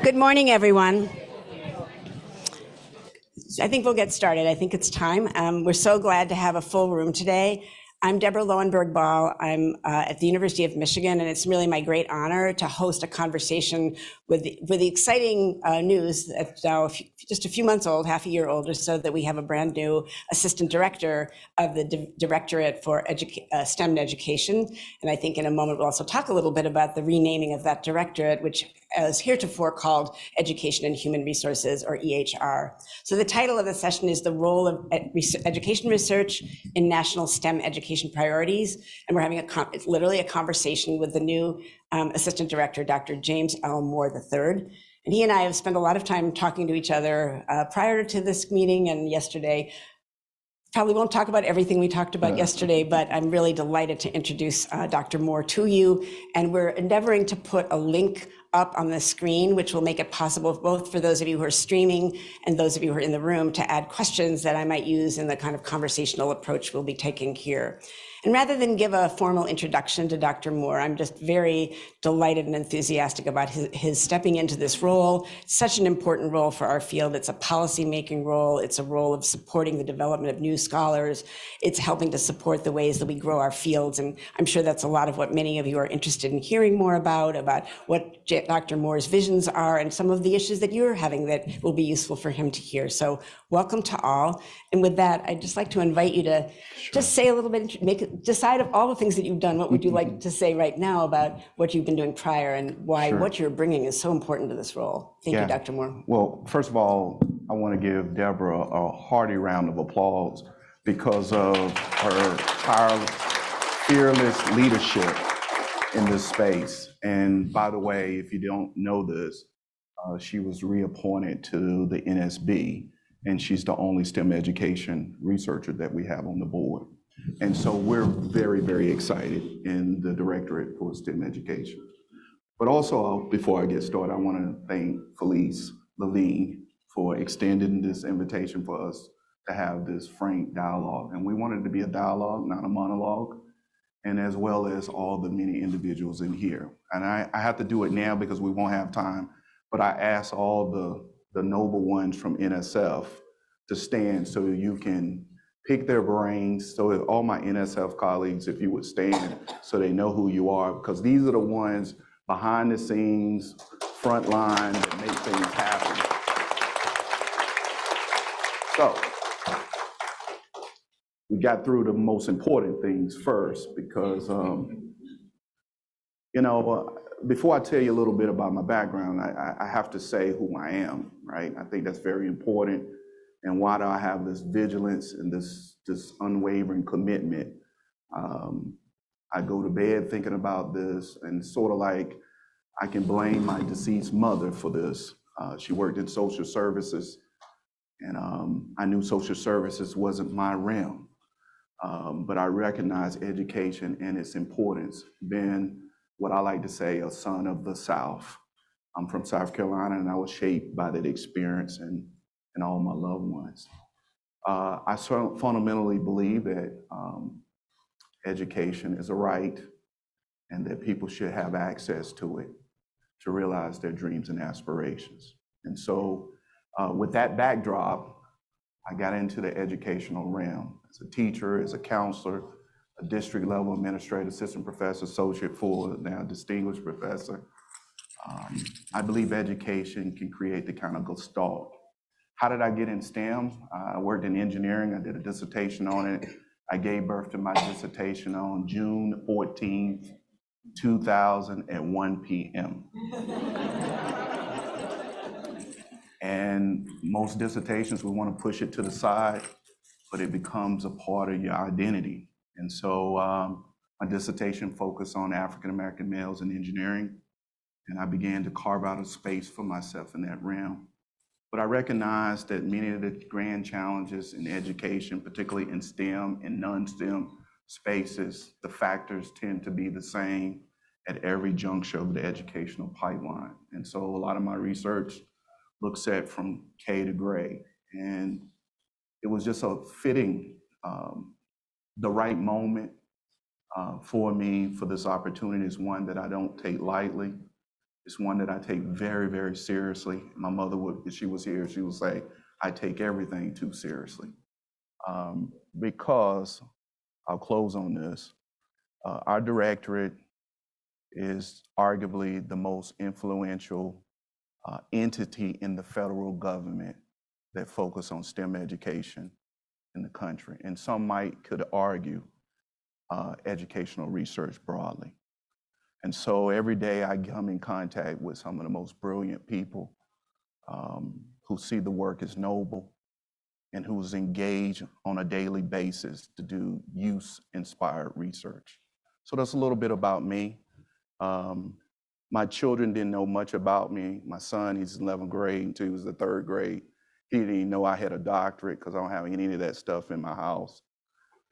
Good morning, everyone. I think we'll get started. I think it's time. We're so glad to have a full room today. I'm Deborah Lowenberg-Ball. I'm at the University of Michigan, and it's really my great honor to host a conversation with the exciting news that's now just a few months old, half a year old or so, that we have a brand new assistant director of the Directorate for STEM Education. And I think in a moment we'll also talk a little bit about the renaming of that directorate, which is heretofore called Education and Human Resources, or EHR. So the title of the session is The Role of Education Research in National STEM Education Priorities. And we're having literally a conversation with the new Assistant Director, Dr. James L. Moore III. And he and I have spent a lot of time talking to each other prior to this meeting and yesterday. Probably won't talk about everything we talked about yesterday, but I'm really delighted to introduce Dr. Moore to you. And we're endeavoring to put a link up on the screen, which will make it possible both for those of you who are streaming and those of you who are in the room to add questions that I might use in the kind of conversational approach we'll be taking here. And rather than give a formal introduction to Dr. Moore, I'm just very delighted and enthusiastic about his stepping into this role. Such an important role for our field. It's a policy-making role. It's a role of supporting the development of new scholars. It's helping to support the ways that we grow our fields. And I'm sure that's a lot of what many of you are interested in hearing more about what Dr. Moore's visions are and some of the issues that you're having that will be useful for him to hear. So welcome to all. And with that, I'd just like to invite you to just say a little bit, decide of all the things that you've done, what would you like to say right now about what you've been doing prior and why what you're bringing is so important to this role? Thank you, Dr. Moore. Well, first of all, I want to give Deborah a hearty round of applause because of her tireless, fearless leadership in this space. And by the way, if you don't know this, she was reappointed to the NSB, and she's the only STEM education researcher that we have on the board. And so we're very, very excited in the Directorate for STEM Education. But also, before I get started, I want to thank Felice Levine for extending this invitation for us to have this frank dialogue. And we want it to be a dialogue, not a monologue, and as well as all the many individuals in here. And I have to do it now because we won't have time, but I ask all the noble ones from NSF to stand so you can pick their brains. So all my NSF colleagues, if you would stand so they know who you are, because these are the ones behind the scenes, front line that make things happen. So we got through the most important things first because, before I tell you a little bit about my background, I have to say who I am, right? I think that's very important. And why do I have this vigilance and this unwavering commitment? I go to bed thinking about this, and sort of like I can blame my deceased mother for this. She worked in social services, and I knew social services wasn't my realm, but I recognize education and its importance. Being what I like to say, a son of the South. I'm from South Carolina, and I was shaped by that experience and all my loved ones. I fundamentally believe that education is a right and that people should have access to it to realize their dreams and aspirations. And so with that backdrop, I got into the educational realm as a teacher, as a counselor, a district level administrator, assistant professor, associate, full, now distinguished professor. I believe education can create the kind of gestalt. How did I get in STEM? I worked in engineering. I did a dissertation on it. I gave birth to my dissertation on June 14th, 2001 p.m. And most dissertations, we want to push it to the side, but it becomes a part of your identity. And so my dissertation focused on African-American males in engineering, and I began to carve out a space for myself in that realm. But I recognize that many of the grand challenges in education, particularly in STEM and non-STEM spaces, the factors tend to be the same at every juncture of the educational pipeline. And so a lot of my research looks at from K to gray. And it was just a fitting, the right moment for me for this opportunity is one that I don't take lightly. It's one that I take very, very seriously. My mother would, if she was here, she would say, I take everything too seriously. Because, I'll close on this, our directorate is arguably the most influential entity in the federal government that focus on STEM education in the country. And some could argue educational research broadly. And so every day I come in contact with some of the most brilliant people who see the work as noble and who's engaged on a daily basis to do use-inspired research. So that's a little bit about me. My children didn't know much about me. My son, he's in 11th grade until he was the 3rd grade. He didn't even know I had a doctorate because I don't have any of that stuff in my house.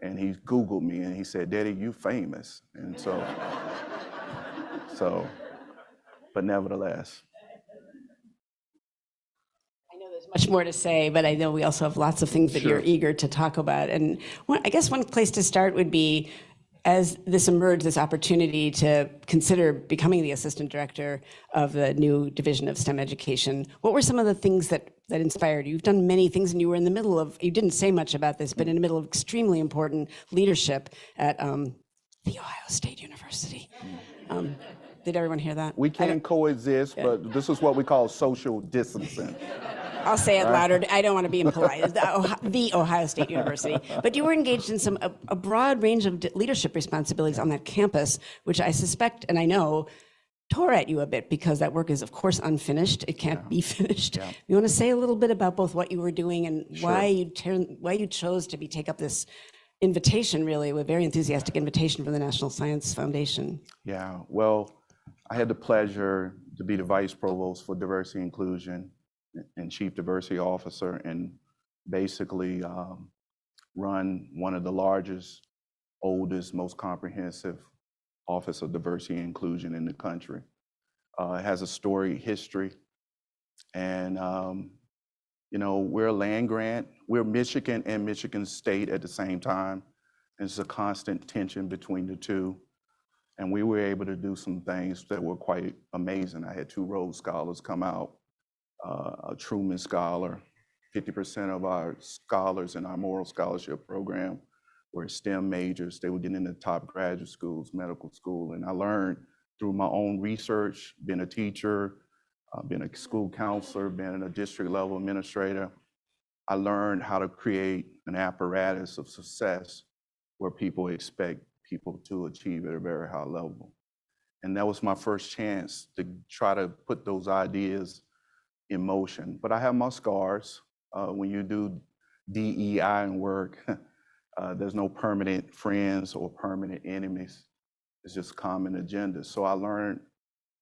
And he Googled me and he said, Daddy, you famous. And so, but nevertheless. I know there's much more to say, but I know we also have lots of things that you're eager to talk about. And I guess one place to start would be, as this emerged, this opportunity to consider becoming the assistant director of the new division of STEM education, what were some of the things that inspired you? You've done many things, and you were in the middle of, you didn't say much about this, but in the middle of extremely important leadership at The Ohio State University. Did everyone hear that? We can coexist, but this is what we call social distancing. I'll say it louder. I don't want to be impolite. The Ohio State University. But you were engaged in a broad range of leadership responsibilities on that campus, which I suspect and I know tore at you a bit because that work is, of course, unfinished. It can't be finished. Yeah. You want to say a little bit about both what you were doing and why you chose to take up this invitation, really, a very enthusiastic invitation from the National Science Foundation? Yeah, well, I had the pleasure to be the Vice Provost for Diversity and Inclusion and Chief Diversity Officer, and basically run one of the largest, oldest, most comprehensive Office of Diversity and Inclusion in the country. It has a storied history, and you know, we're a land grant. We're Michigan and Michigan State at the same time. There's a constant tension between the two. And we were able to do some things that were quite amazing. I had 2 Rhodes Scholars come out, a Truman Scholar. 50% of our scholars in our Moral Scholarship program were STEM majors. They were getting into top graduate schools, medical school. And I learned through my own research, being a teacher, being a school counselor, being a district level administrator, I learned how to create an apparatus of success where people expect people to achieve at a very high level. And that was my first chance to try to put those ideas in motion. But I have my scars. When you do DEI and work, there's no permanent friends or permanent enemies. It's just common agendas. So I learned,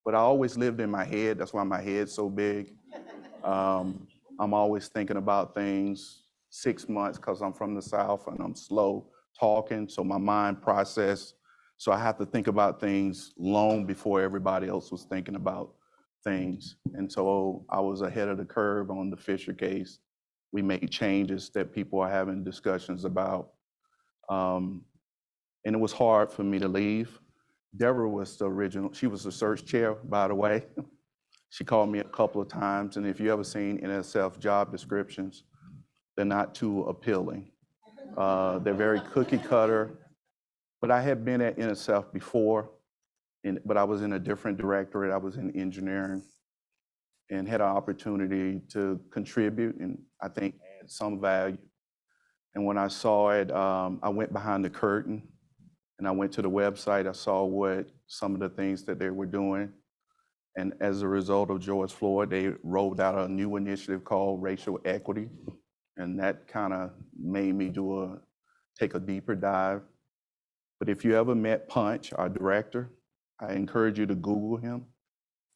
but I always lived in my head. That's why my head's so big. I'm always thinking about things 6 months because I'm from the South and I'm slow talking, so my mind process. So I have to think about things long before everybody else was thinking about things. And so I was ahead of the curve on the Fisher case. We made changes that people are having discussions about. And it was hard for me to leave. Deborah was the original, she was the search chair, by the way. She called me a couple of times, and if you ever seen NSF job descriptions, they're not too appealing. They're very cookie cutter, but I had been at NSF before, but I was in a different directorate. I was in engineering and had an opportunity to contribute and I think add some value. And when I saw it, I went behind the curtain and I went to the website. I saw what some of the things that they were doing. And as a result of George Floyd, they rolled out a new initiative called Racial Equity. And that kind of made me take a deeper dive. But if you ever met Punch, our director, I encourage you to Google him.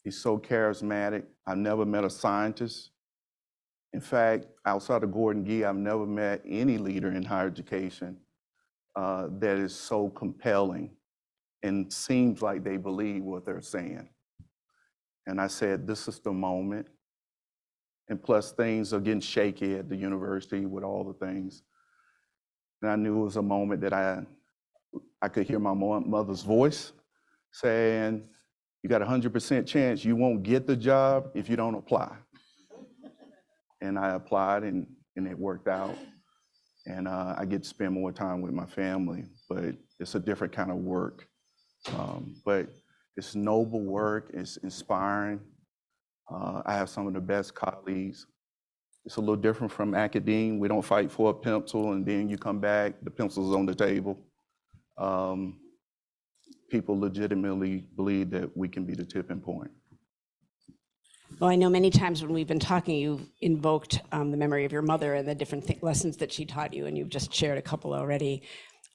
He's so charismatic. I've never met a scientist. In fact, outside of Gordon Gee, I've never met any leader in higher education that is so compelling and seems like they believe what they're saying. And I said, this is the moment. And plus things are getting shaky at the university with all the things. And I knew it was a moment that I could hear my mother's voice saying, you got a 100% chance you won't get the job if you don't apply. And I applied and it worked out. And I get to spend more time with my family, but it's a different kind of work. But it's noble work, it's inspiring. I have some of the best colleagues. It's a little different from academe. We don't fight for a pencil and then you come back, the pencil's on the table. People legitimately believe that we can be the tipping point. Well, I know many times when we've been talking, you've invoked the memory of your mother and the different lessons that she taught you, and you've just shared a couple already.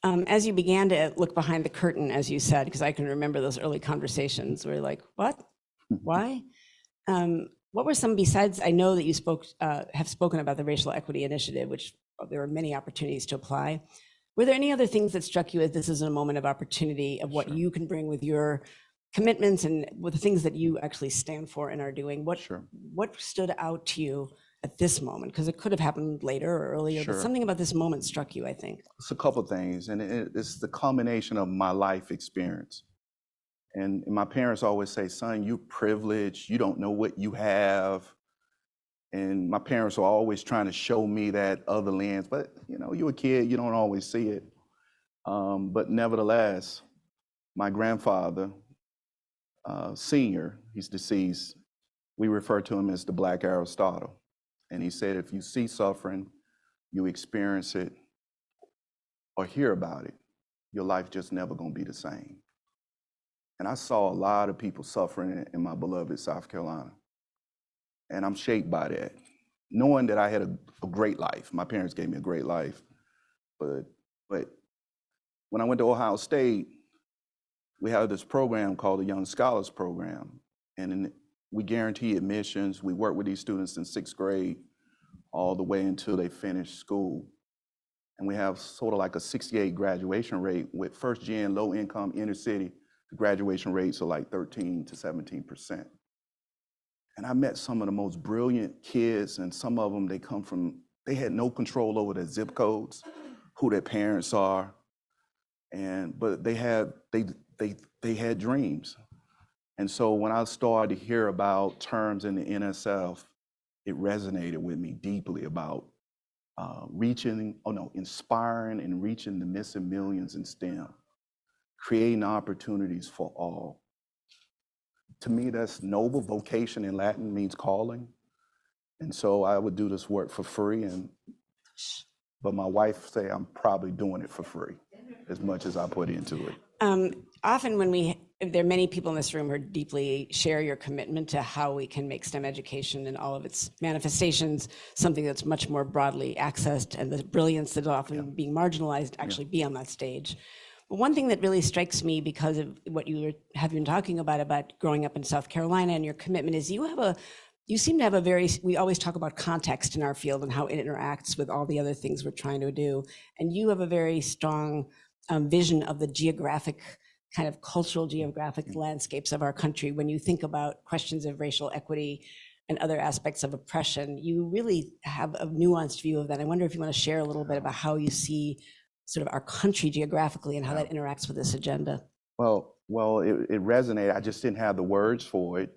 As you began to look behind the curtain, as you said, because I can remember those early conversations where you're like, what? Why? What were some, besides, I know that you have spoken about the Racial Equity Initiative, which there were many opportunities to apply. Were there any other things that struck you as this is a moment of opportunity of what you can bring with your commitments and with the things that you actually stand for and are doing? What stood out to you at this moment? Because it could have happened later or earlier, but something about this moment struck you, I think. It's a couple things, and it's the combination of my life experience. And my parents always say, son, you're privileged, you don't know what you have. And my parents were always trying to show me that other lens, but you're a kid, you don't always see it. But nevertheless, my grandfather, senior, he's deceased, we refer to him as the Black Aristotle. And he said, if you see suffering, you experience it or hear about it, your life just never gonna be the same. And I saw a lot of people suffering in my beloved South Carolina. And I'm shaped by that, knowing that I had a great life. My parents gave me a great life. But when I went to Ohio State, we had this program called the Young Scholars Program. And we guarantee admissions. We work with these students in 6th grade all the way until they finish school. And we have sort of like a 68 graduation rate with first gen, low income, inner city. The graduation rates are like 13 to 17%. And I met some of the most brilliant kids, and some of them, they had no control over their zip codes, who their parents are, but they had dreams. And so when I started to hear about terms in the NSF, it resonated with me deeply about inspiring and reaching the missing millions in STEM, creating opportunities for all. To me, that's noble. Vocation in Latin means calling. And so I would do this work for free, but my wife say I'm probably doing it for free as much as I put into it. Often there are many people in this room who deeply share your commitment to how we can make STEM education and all of its manifestations something that's much more broadly accessed, and the brilliance that is often being marginalized actually be on that stage. But one thing that really strikes me because of what you have been talking about growing up in South Carolina and your commitment is you seem to have we always talk about context in our field and how it interacts with all the other things we're trying to do. And you have a very strong vision of the geographic, kind of cultural geographic landscapes of our country. When you think about questions of racial equity and other aspects of oppression, you really have a nuanced view of that. I wonder if you want to share a little bit about how you see sort of our country geographically and how that interacts with this agenda. Well, it resonated. I just didn't have the words for it.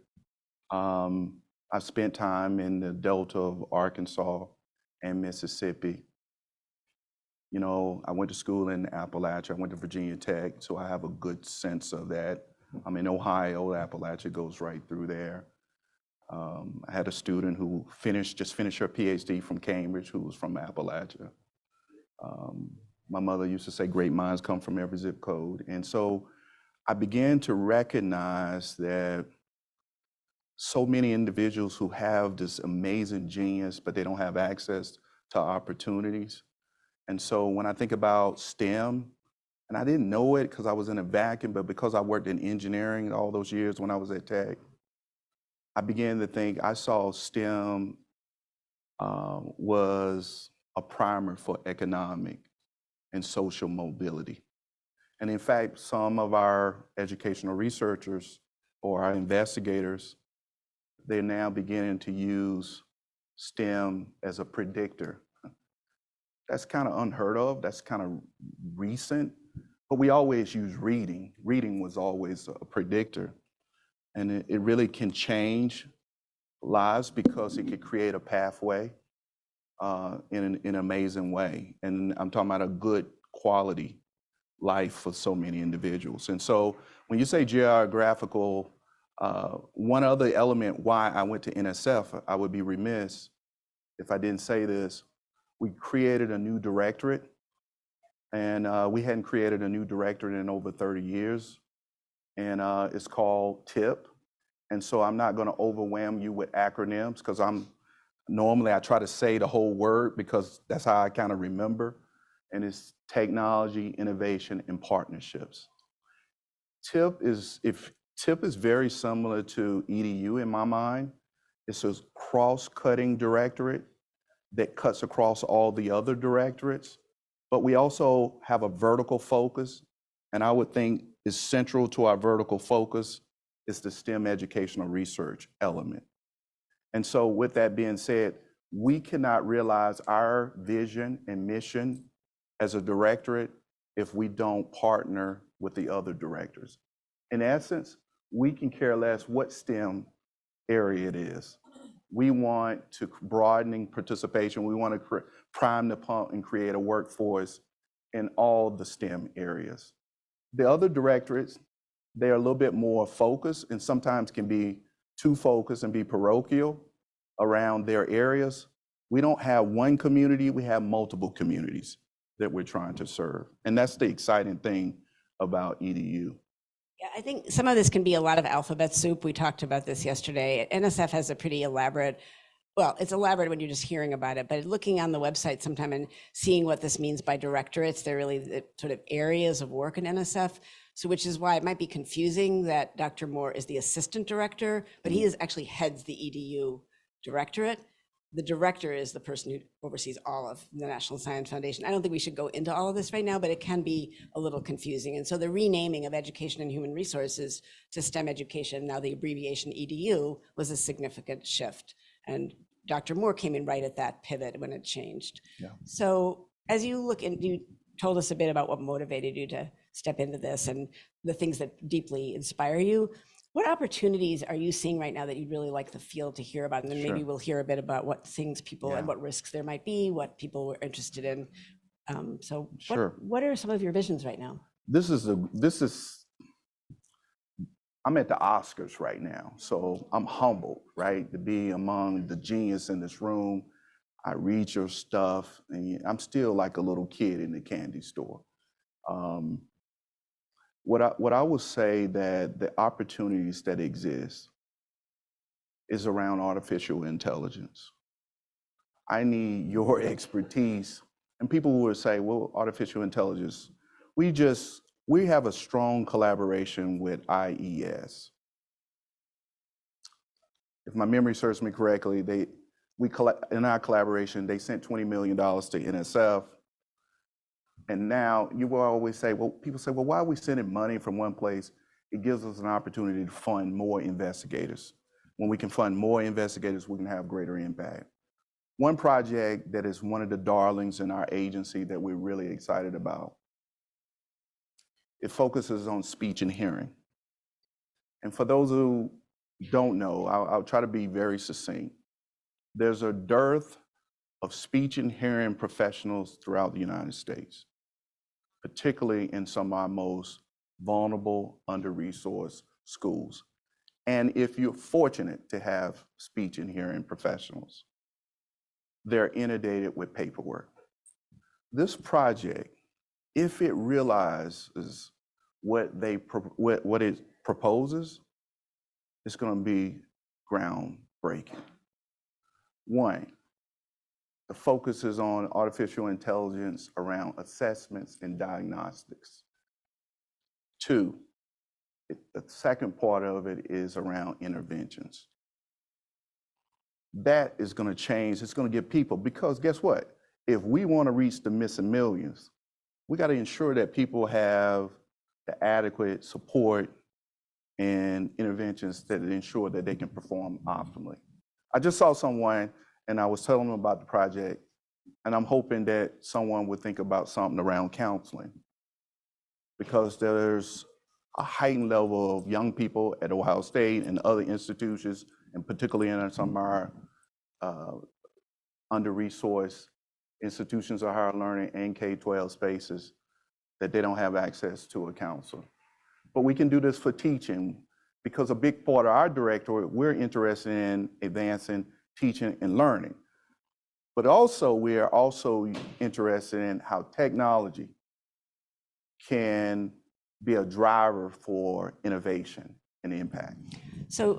I've spent time in the Delta of Arkansas and Mississippi. I went to school in Appalachia. I went to Virginia Tech, so I have a good sense of that. I'm in Ohio. Appalachia goes right through there. I had a student who just finished her PhD from Cambridge, who was from Appalachia. My mother used to say, great minds come from every zip code. And so I began to recognize that so many individuals who have this amazing genius, but they don't have access to opportunities. And so when I think about STEM, and I didn't know it because I was in a vacuum, but because I worked in engineering all those years when I was at Tech, I began to think I saw STEM was a primer for economic and social mobility. And in fact, some of our educational researchers or our investigators, they're now beginning to use STEM as a predictor. That's kind of unheard of, that's kind of recent, but we always use reading. Reading was always a predictor. And it really can change lives because it could create a pathway in an amazing way. And I'm talking about a good quality life for so many individuals. And so when you say geographical, one other element why I went to NSF, I would be remiss if I didn't say this. We created a new directorate, and we hadn't created a new directorate in over 30 years. And it's called TIP. And so I'm not going to overwhelm you with acronyms because normally I try to say the whole word because that's how I kind of remember. And it's technology, innovation, and partnerships. TIP is very similar to EDU in my mind. It's a cross-cutting directorate that cuts across all the other directorates. But we also have a vertical focus, and I would think is central to our vertical focus is the STEM educational research element. And so with that being said, we cannot realize our vision and mission as a directorate if we don't partner with the other directors. In essence, we can care less what STEM area it is. We want to broadening participation. We want to prime the pump and create a workforce in all the STEM areas. The other directorates, they're a little bit more focused and sometimes can be too focused and be parochial around their areas. We don't have one community, we have multiple communities that we're trying to serve. And that's the exciting thing about EDU. Yeah, I think some of this can be a lot of alphabet soup. We talked about this yesterday. NSF has a pretty elaborate, well, it's elaborate when you're just hearing about it, but looking on the website sometime and seeing what this means by directorates, they're really the sort of areas of work in NSF. So which is why it might be confusing that Dr. Moore is the assistant director, but he actually heads the EDU directorate. The director is the person who oversees all of the National Science Foundation. I don't think we should go into all of this right now, but it can be a little confusing. And so the renaming of Education and Human Resources to STEM Education, now the abbreviation EDU, was a significant shift. And Dr. Moore came in right at that pivot when it changed. Yeah. So as you look, and you told us a bit about what motivated you to step into this and the things that deeply inspire you. What opportunities are you seeing right now that you'd really like the field to hear about? And then maybe we'll hear a bit about what things people and what risks there might be, what people were interested in. What are some of your visions right now? I'm at the Oscars right now, so I'm humbled, right, to be among the genius in this room. I read your stuff, and I'm still like a little kid in the candy store. What I would say that the opportunities that exist is around artificial intelligence. I need your expertise. And people would say, well, artificial intelligence, we have a strong collaboration with IES. If my memory serves me correctly, in our collaboration, they sent $20 million to NSF. And now you will always say, well, people say, well, why are we sending money from one place? It gives us an opportunity to fund more investigators. When we can fund more investigators, we can have greater impact. One project that is one of the darlings in our agency that we're really excited about, it focuses on speech and hearing. And for those who don't know, I'll try to be very succinct. There's a dearth of speech and hearing professionals throughout the United States, particularly in some of our most vulnerable, under-resourced schools. And if you're fortunate to have speech and hearing professionals, they're inundated with paperwork. This project, if it realizes what it proposes, it's going to be groundbreaking. One, the focus is on artificial intelligence around assessments and diagnostics. Two, the second part of it is around interventions. That is going to change. It's going to give people, because guess what? If we want to reach the missing millions, we got to ensure that people have the adequate support and interventions that ensure that they can perform optimally. I just saw someone, and I was telling them about the project, and I'm hoping that someone would think about something around counseling, because there's a heightened level of young people at Ohio State and other institutions, and particularly in some of our under-resourced institutions of higher learning and K-12 spaces, that they don't have access to a counselor. But we can do this for teaching, because a big part of our directorate, we're interested in advancing teaching and learning. But also, we are also interested in how technology can be a driver for innovation and impact. So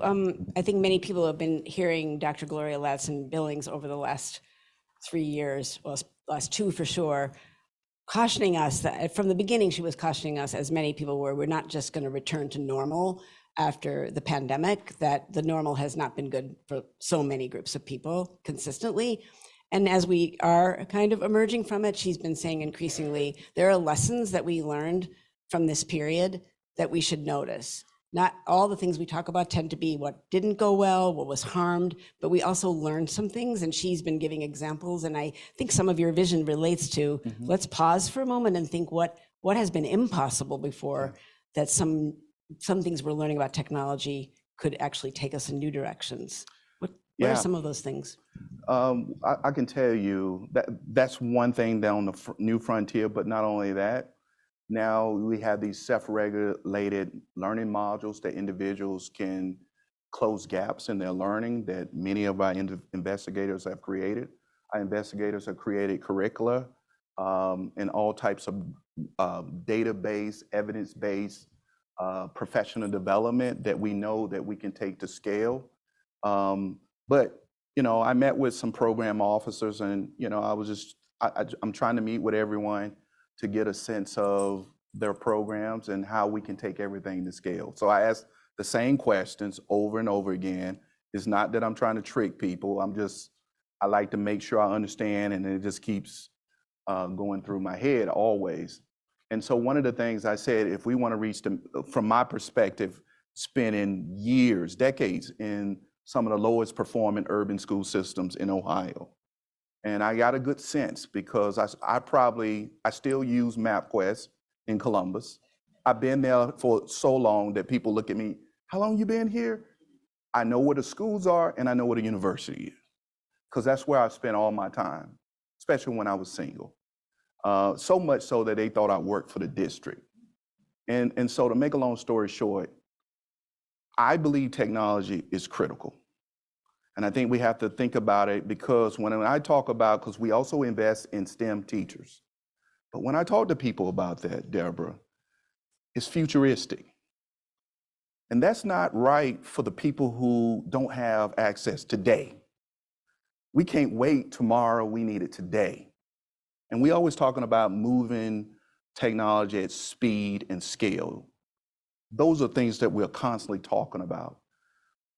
I think many people have been hearing Dr. Gloria Ladson-Billings over the last 3 years, well, last 2 for sure, cautioning us that from the beginning, she was cautioning us, as many people were, we're not just going to return to normal after the pandemic, that the normal has not been good for so many groups of people consistently. And as we are kind of emerging from it, she's been saying increasingly, there are lessons that we learned from this period that we should notice. Not all the things we talk about tend to be what didn't go well, what was harmed, but we also learned some things, and she's been giving examples. And I think some of your vision relates to, let's pause for a moment and think what has been impossible before, that some things we're learning about technology could actually take us in new directions. What are some of those things? I can tell you that that's one thing down the new frontier, but not only that, now we have these self-regulated learning modules that individuals can close gaps in their learning that many of our investigators have created. Our investigators have created curricula and all types of database, evidence-based professional development that we know that we can take to scale. But I met with some program officers, and I was just I'm trying to meet with everyone to get a sense of their programs and how we can take everything to scale. So I asked the same questions over and over again. It's not that I'm trying to trick people. I like to make sure I understand, and it just keeps going through my head always. And so one of the things I said, if we want to reach from my perspective, spending years, decades in some of the lowest performing urban school systems in Ohio. And I got a good sense, because I still use MapQuest in Columbus. I've been there for so long that people look at me, how long you been here? I know where the schools are, and I know where the university is, because that's where I spent all my time, especially when I was single. So much so that they thought I worked for the district. And so to make a long story short, I believe technology is critical. And I think we have to think about it, because when I talk about, because we also invest in STEM teachers, but when I talk to people about that, Deborah, it's futuristic. And that's not right for the people who don't have access today. We can't wait tomorrow, we need it today. And we always talking about moving technology at speed and scale. Those are things that we're constantly talking about.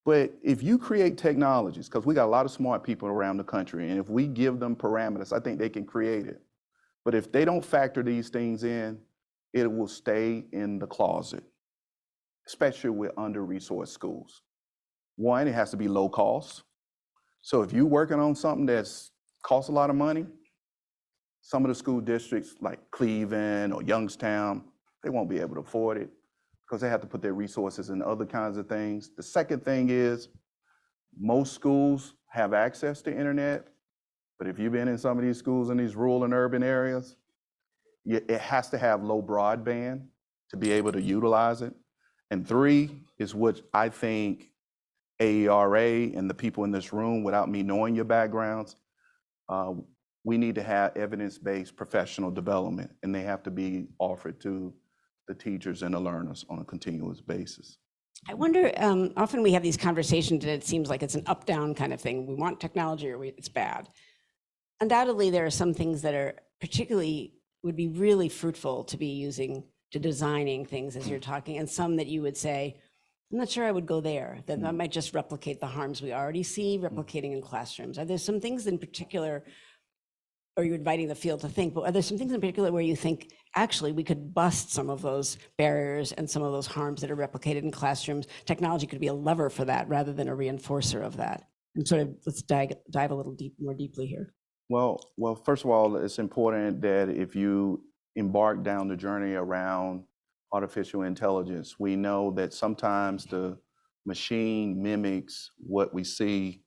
But if you create technologies, because we got a lot of smart people around the country, and if we give them parameters, I think they can create it. But if they don't factor these things in, it will stay in the closet, especially with under-resourced schools. One, it has to be low cost. So if you're working on something that's costs a lot of money, some of the school districts like Cleveland or Youngstown, they won't be able to afford it, because they have to put their resources in other kinds of things. The second thing is, most schools have access to internet, but if you've been in some of these schools in these rural and urban areas, it has to have low broadband to be able to utilize it. And 3 is what I think AERA and the people in this room, without me knowing your backgrounds, we need to have evidence-based professional development, and they have to be offered to the teachers and the learners on a continuous basis. I wonder, often we have these conversations and it seems like it's an up-down kind of thing. We want technology or it's bad. Undoubtedly, there are some things that are particularly, would be really fruitful to be using to designing things as you're talking, and some that you would say, I'm not sure I would go there, that might just replicate the harms we already see replicating in classrooms. Are there some things in particular, or you're inviting the field to think, but are there some things in particular where you think, actually, we could bust some of those barriers and some of those harms that are replicated in classrooms? Technology could be a lever for that rather than a reinforcer of that. And sort of, let's dive a little more deeply here. Well, first of all, it's important that if you embark down the journey around artificial intelligence. We know that sometimes the machine mimics what we see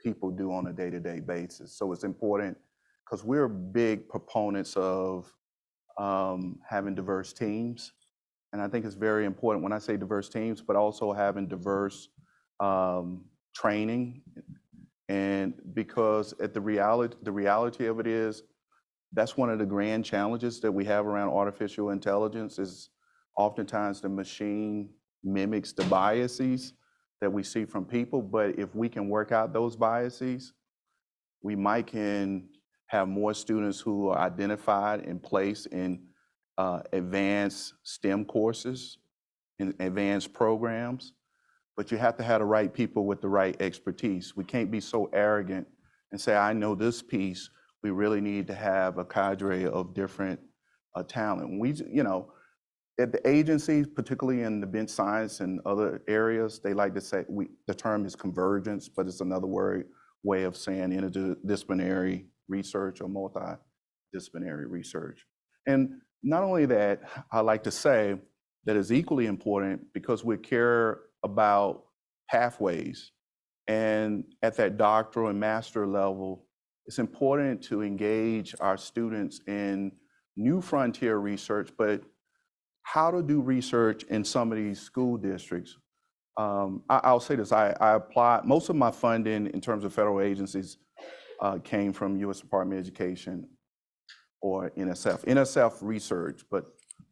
people do on a day-to-day basis. So it's important because we're big proponents of having diverse teams. And I think it's very important when I say diverse teams, but also having diverse training. And because the reality of it is, that's one of the grand challenges that we have around artificial intelligence is oftentimes the machine mimics the biases that we see from people. But if we can work out those biases, we might can have more students who are identified and placed in advanced STEM courses, in advanced programs. But you have to have the right people with the right expertise. We can't be so arrogant and say, I know this piece. We really need to have a cadre of different talent. We, at the agencies, particularly in the bench science and other areas, they like to say, the term is convergence, but it's another way of saying interdisciplinary research or multidisciplinary research. And not only that, I like to say that is equally important because we care about pathways. And at that doctoral and master level, it's important to engage our students in new frontier research, but how to do research in some of these school districts. I'll say this, I applied, most of my funding in terms of federal agencies came from U.S. Department of Education or NSF. NSF research, but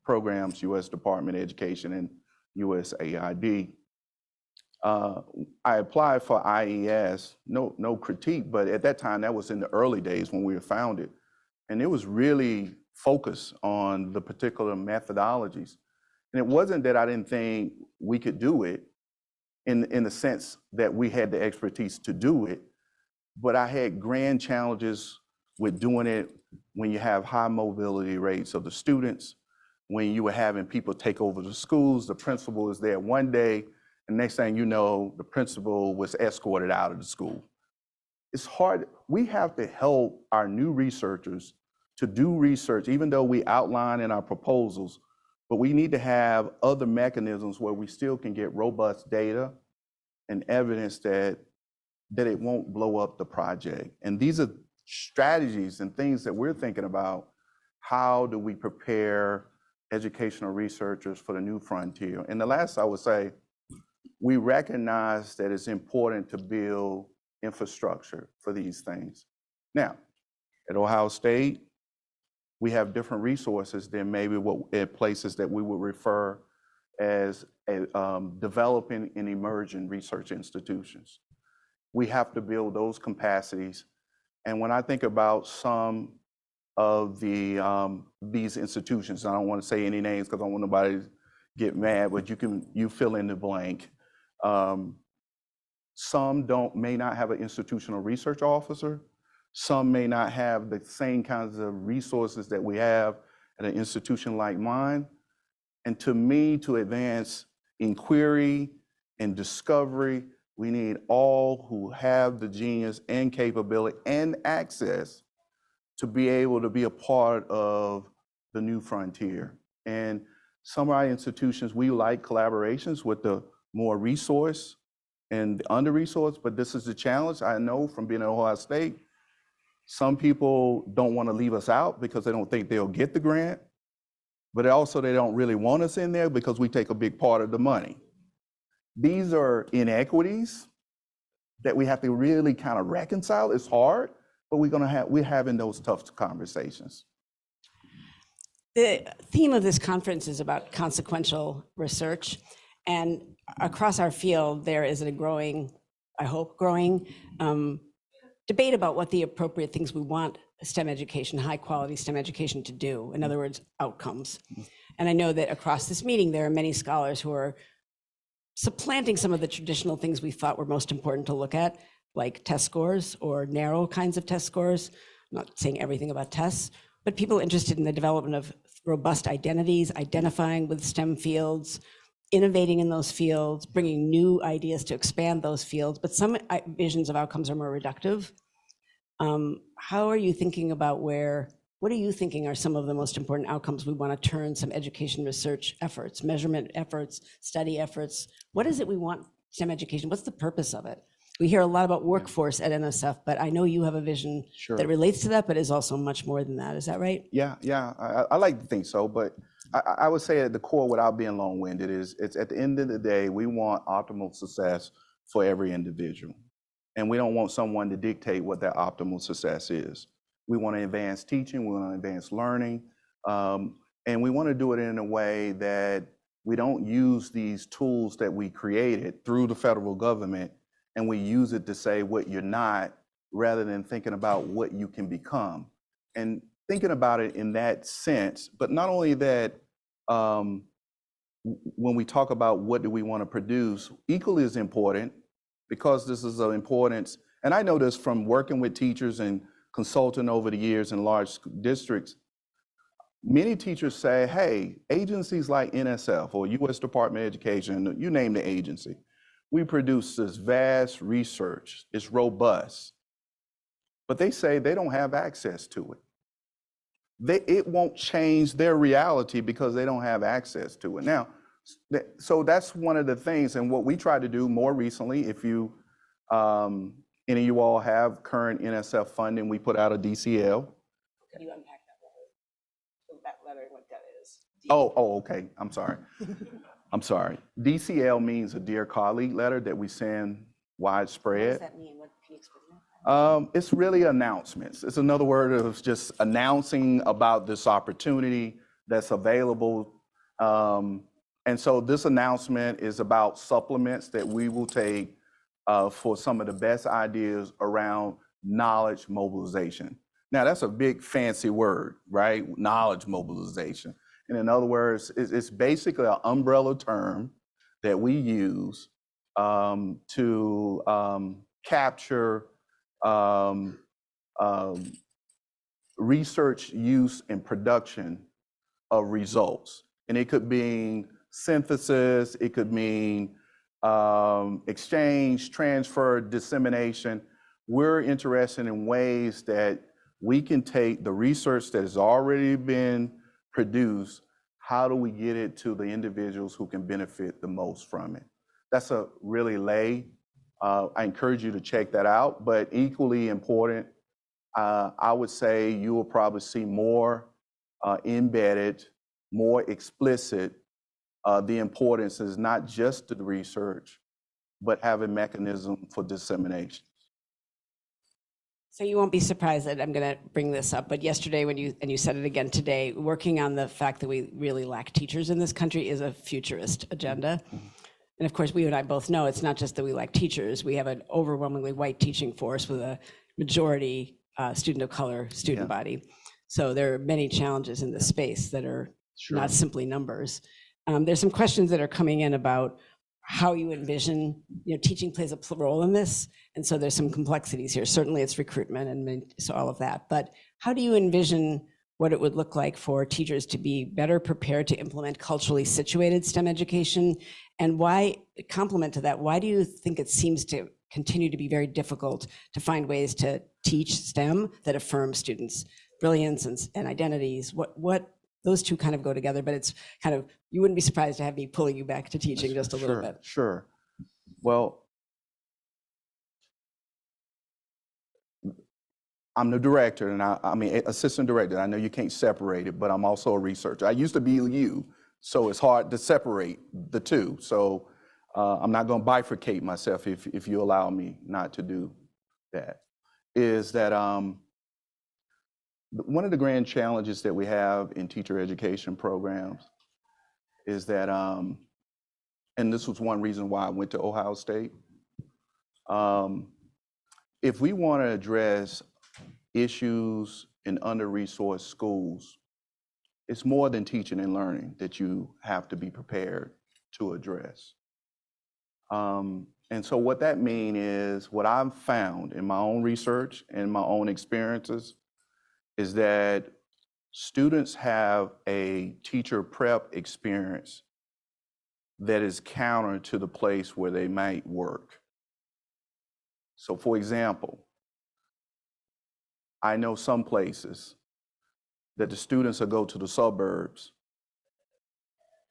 programs, U.S. Department of Education and USAID. I applied for IES, no critique, but at that time, that was in the early days when we were founded. And it was really focused on the particular methodologies. And it wasn't that I didn't think we could do it in the sense that we had the expertise to do it, but I had grand challenges with doing it when you have high mobility rates of the students, when you were having people take over the schools, the principal is there one day, and next thing you know, the principal was escorted out of the school. It's hard. We have to help our new researchers to do research, even though we outline in our proposals, but we need to have other mechanisms where we still can get robust data and evidence that it won't blow up the project. And these are strategies and things that we're thinking about. How do we prepare educational researchers for the new frontier? And the last I would say, we recognize that it's important to build infrastructure for these things. Now, at Ohio State, we have different resources than maybe at places that we would refer as developing and emerging research institutions. We have to build those capacities. And when I think about some of these institutions, I don't want to say any names because I don't want nobody to get mad, but you fill in the blank. Some may not have an institutional research officer. Some may not have the same kinds of resources that we have at an institution like mine. And to me, to advance inquiry and discovery, we need all who have the genius and capability and access to be able to be a part of the new frontier. And some of our institutions, we like collaborations with the more resource and under-resourced, but this is the challenge. I know from being at Ohio State, some people don't want to leave us out because they don't think they'll get the grant, but also they don't really want us in there because we take a big part of the money. These are inequities that we have to really kind of reconcile. It's hard, but we're having those tough conversations. The theme of this conference is about consequential research, and across our field, there is a growing, I hope, debate about what the appropriate things we want STEM education, high quality STEM education to do. In other words, outcomes. And I know that across this meeting, there are many scholars who are supplanting some of the traditional things we thought were most important to look at, like test scores or narrow kinds of test scores. I'm not saying everything about tests, but people interested in the development of robust identities, identifying with STEM fields, innovating in those fields, bringing new ideas to expand those fields. But some visions of outcomes are more reductive. How are you thinking about where what are you thinking are some of the most important outcomes we want to turn some education research efforts, measurement efforts, study efforts? What is it we want STEM education? What's the purpose of it? We hear a lot about workforce at NSF, but I know you have a vision Sure. that relates to that, but is also much more than that. Is that right? Yeah, I like to think so, but I would say at the core, without being long-winded, is it's at the end of the day, we want optimal success for every individual. And we don't want someone to dictate what that optimal success is. We want to advance teaching, we want to advance learning, and we want to do it in a way that we don't use these tools that we created through the federal government and we use it to say what you're not, rather than thinking about what you can become. And thinking about it in that sense, but not only that, when we talk about what do we want to produce, equally as important, because this is of importance, and I know this from working with teachers and consulting over the years in large districts, many teachers say, hey, agencies like NSF or US Department of Education, you name the agency, we produce this vast research, it's robust, but they say they don't have access to it. It won't change their reality because they don't have access to it. Now, so that's one of the things, and what we try to do more recently, if you, any of you all have current NSF funding, we put out a DCL. Can you unpack that letter, what that is? Okay, I'm sorry. I'm sorry. DCL means a Dear Colleague letter that we send widespread. What does that mean? What, can you explain that? It's really announcements. It's another word of just announcing about this opportunity that's available. And so this announcement is about supplements that we will take for some of the best ideas around knowledge mobilization. Now, that's a big fancy word, right? Knowledge mobilization. And in other words, it's basically an umbrella term that we use to capture research, use, and production of results. And it could mean synthesis, it could mean exchange, transfer, dissemination. We're interested in ways that we can take the research that has already been produced, how do we get it to the individuals who can benefit the most from it? That's a really lay. I encourage you to check that out, but equally important, I would say you will probably see more embedded, more explicit. The importance is not just the research, but have a mechanism for dissemination. So you won't be surprised that I'm going to bring this up, but yesterday when you said it again today, working on the fact that we really lack teachers in this country is a futurist agenda. And of course, we and I both know it's not just that we lack teachers. We have an overwhelmingly white teaching force with a majority student of color student body. So there are many challenges in this space that are not simply numbers. There's some questions that are coming in about how you envision, teaching plays a role in this. And so there's some complexities here. Certainly it's recruitment and so all of that. But how do you envision what it would look like for teachers to be better prepared to implement culturally situated STEM education? And why, complement to that, why do you think it seems to continue to be very difficult to find ways to teach STEM that affirm students' brilliance and identities? What those two kind of go together, but it's kind of, you wouldn't be surprised to have me pulling you back to teaching just a little bit. Sure. Well, I'm the director, and I mean, assistant director. I know you can't separate it, but I'm also a researcher. I used to be you, so it's hard to separate the two. So I'm not going to bifurcate myself if you allow me not to do that. Is that one of the grand challenges that we have in teacher education programs is that, and this was one reason why I went to Ohio State. If we want to address issues in under-resourced schools, it's more than teaching and learning that you have to be prepared to address. And so what that means is, what I've found in my own research and my own experiences is that students have a teacher prep experience that is counter to the place where they might work. So for example, I know some places that the students will go to the suburbs.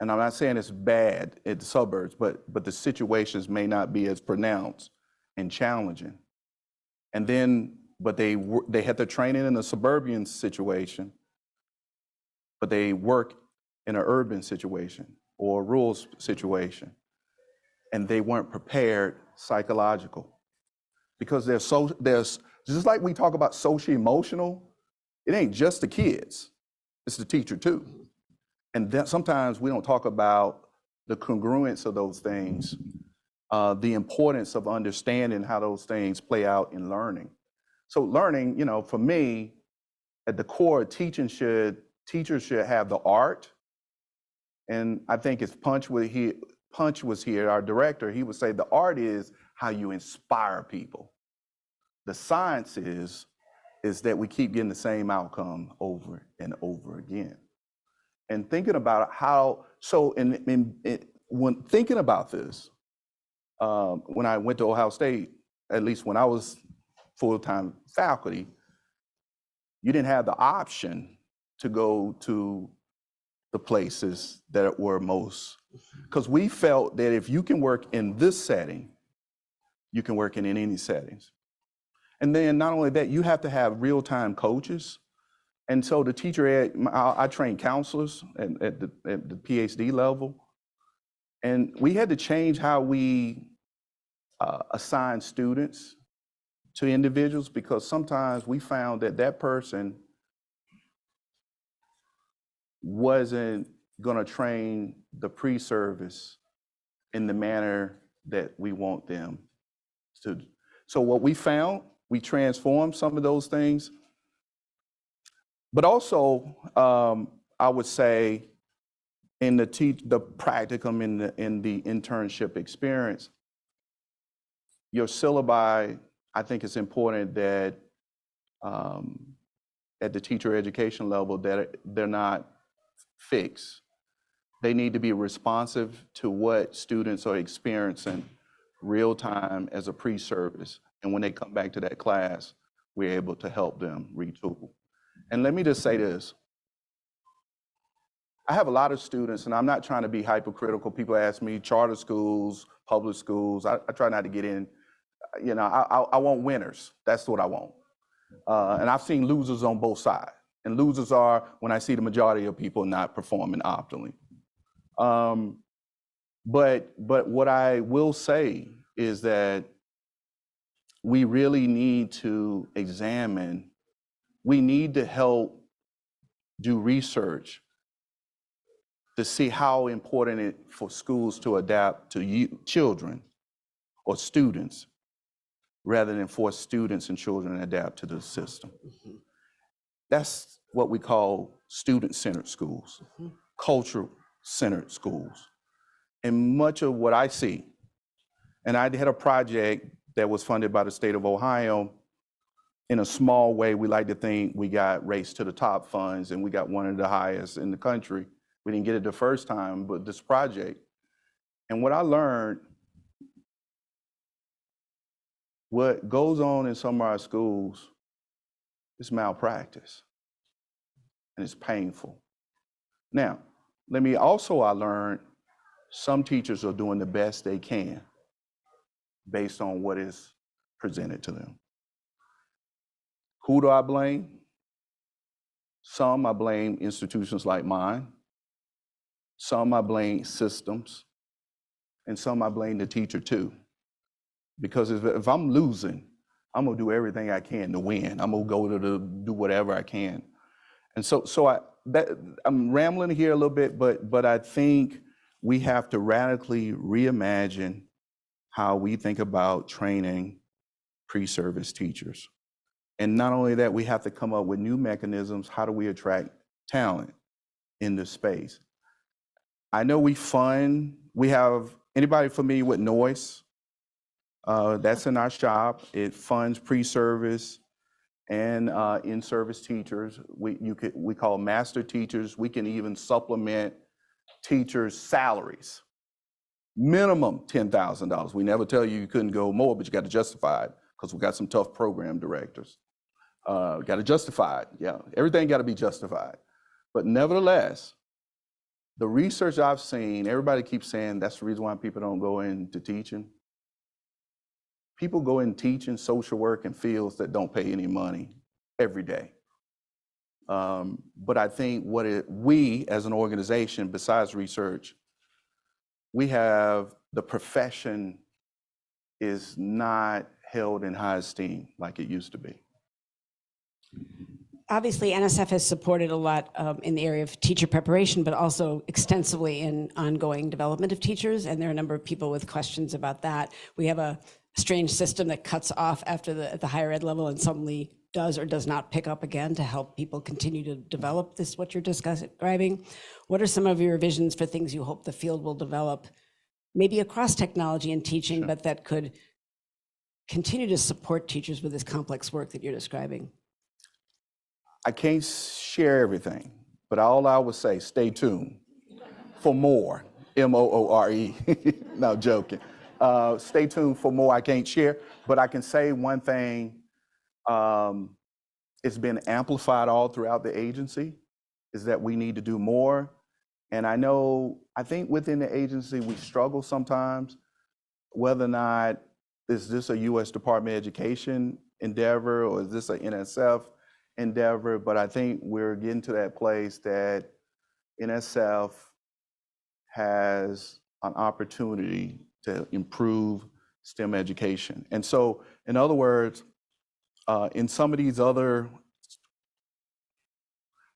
And I'm not saying it's bad at the suburbs, but the situations may not be as pronounced and challenging. And then, but they had their training in a suburban situation, but they work in an urban situation or a rural situation, and they weren't prepared psychological. Because there's just like we talk about social emotional, it ain't just the kids, it's the teacher too. And then sometimes we don't talk about the congruence of those things, the importance of understanding how those things play out in learning. So learning, you know, for me, at the core, teachers should have the art. And I think if Punch was here, our director, he would say the art is how you inspire people. The science is that we keep getting the same outcome over and over again. And thinking about how, so when thinking about this, when I went to Ohio State, at least when I was full-time faculty, you didn't have the option to go to the places that were most, because we felt that if you can work in this setting, you can work in any settings. And then not only that, you have to have real-time coaches. And so the teacher ed, I train counselors at the PhD level. And we had to change how we assign students to individuals, because sometimes we found that that person wasn't gonna train the pre-service in the manner that we want them to. So what we found, we transformed some of those things. But also, I would say in the practicum, in the internship experience, your syllabi, I think it's important that at the teacher education level that they're not fixed. They need to be responsive to what students are experiencing real time as a pre-service. And when they come back to that class, we're able to help them retool. And let me just say this. I have a lot of students, and I'm not trying to be hypercritical. People ask me, charter schools, public schools. I try not to get in, you know, I want winners. That's what I want. And I've seen losers on both sides. And losers are when I see the majority of people not performing optimally. But what I will say is that we really need to examine, we need to help do research to see how important it is for schools to adapt to children or students rather than force students and children to adapt to the system. Mm-hmm. That's what we call student-centered schools, mm-hmm. Culture-centered schools. And much of what I see, and I had a project that was funded by the state of Ohio. In a small way, we like to think we got Race to the Top funds and we got one of the highest in the country. We didn't get it the first time, but this project. And what I learned, what goes on in some of our schools is malpractice, and it's painful. Now, I learned some teachers are doing the best they can based on what is presented to them. Who do I blame? Some I blame institutions like mine. Some I blame systems. And some I blame the teacher too. Because if I'm losing, I'm gonna do everything I can to win. I'm gonna go to do whatever I can. And so I'm rambling here a little bit, but I think we have to radically reimagine how we think about training pre-service teachers. And not only that, we have to come up with new mechanisms. How do we attract talent in this space? I know we have, anybody familiar with NOIS? That's in our shop. It funds pre-service and in-service teachers. We call master teachers. We can even supplement teachers' salaries. Minimum $10,000. We never tell you couldn't go more, but you got to justify it because we got some tough program directors. Got to justify it. Yeah, everything got to be justified. But nevertheless, the research I've seen, everybody keeps saying that's the reason why people don't go into teaching. People go in teaching social work in fields that don't pay any money every day. But I think we as an organization, besides research, we have the profession is not held in high esteem like it used to be. Obviously, NSF has supported a lot in the area of teacher preparation, but also extensively in ongoing development of teachers. And there are a number of people with questions about that. We have a strange system that cuts off after the higher ed level and suddenly does or does not pick up again to help people continue to develop this, what you're describing. What are some of your visions for things you hope the field will develop, maybe across technology and teaching, but that could continue to support teachers with this complex work that you're describing? I can't share everything, but all I would say, stay tuned for more, M-O-O-R-E. No, joking. Stay tuned for more I can't share, but I can say one thing, it's been amplified all throughout the agency, is that we need to do more. And I think within the agency, we struggle sometimes, whether or not, is this a U.S. Department of Education endeavor or is this an NSF endeavor? But I think we're getting to that place that NSF has an opportunity to improve STEM education. And so, in other words, in some of these other,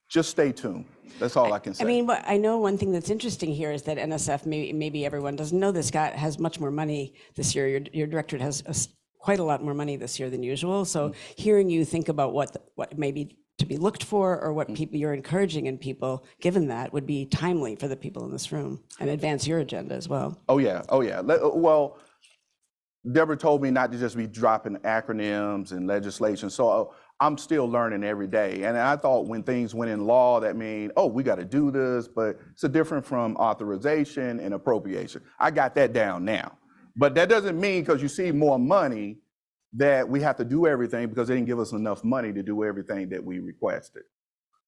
just stay tuned. That's all I can say. I mean, I know one thing that's interesting here is that NSF, maybe everyone doesn't know this, has much more money this year. Your directorate has quite a lot more money this year than usual. So hearing you think about what maybe to be looked for or what people you're encouraging in people, given that, would be timely for the people in this room and advance your agenda as well. Oh yeah. Well, Deborah told me not to just be dropping acronyms and legislation. So I'm still learning every day. And I thought when things went in law, that means, oh, we got to do this, but it's different from authorization and appropriation. I got that down now. But that doesn't mean because you see more money that we have to do everything because they didn't give us enough money to do everything that we requested.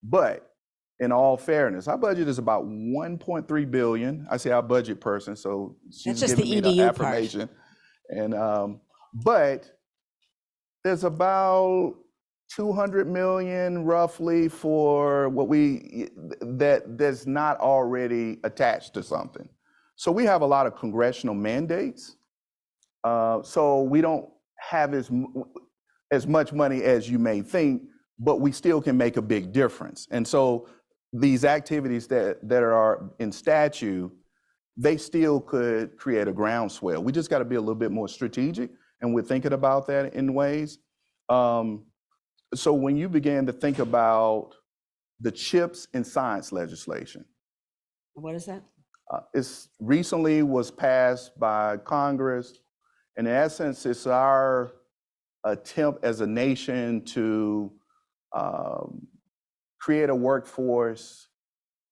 But in all fairness, our budget is about 1.3 billion. I say our budget person, so she's giving me the affirmation. And but there's about 200 million roughly for what that's not already attached to something. So we have a lot of congressional mandates. So we don't have as much money as you may think, but we still can make a big difference. And so these activities that are in statute, they still could create a groundswell. We just got to be a little bit more strategic, and we're thinking about that in ways. So when you began to think about the CHIPS and science legislation. What is that? It's recently was passed by Congress. In essence, it's our attempt as a nation to create a workforce,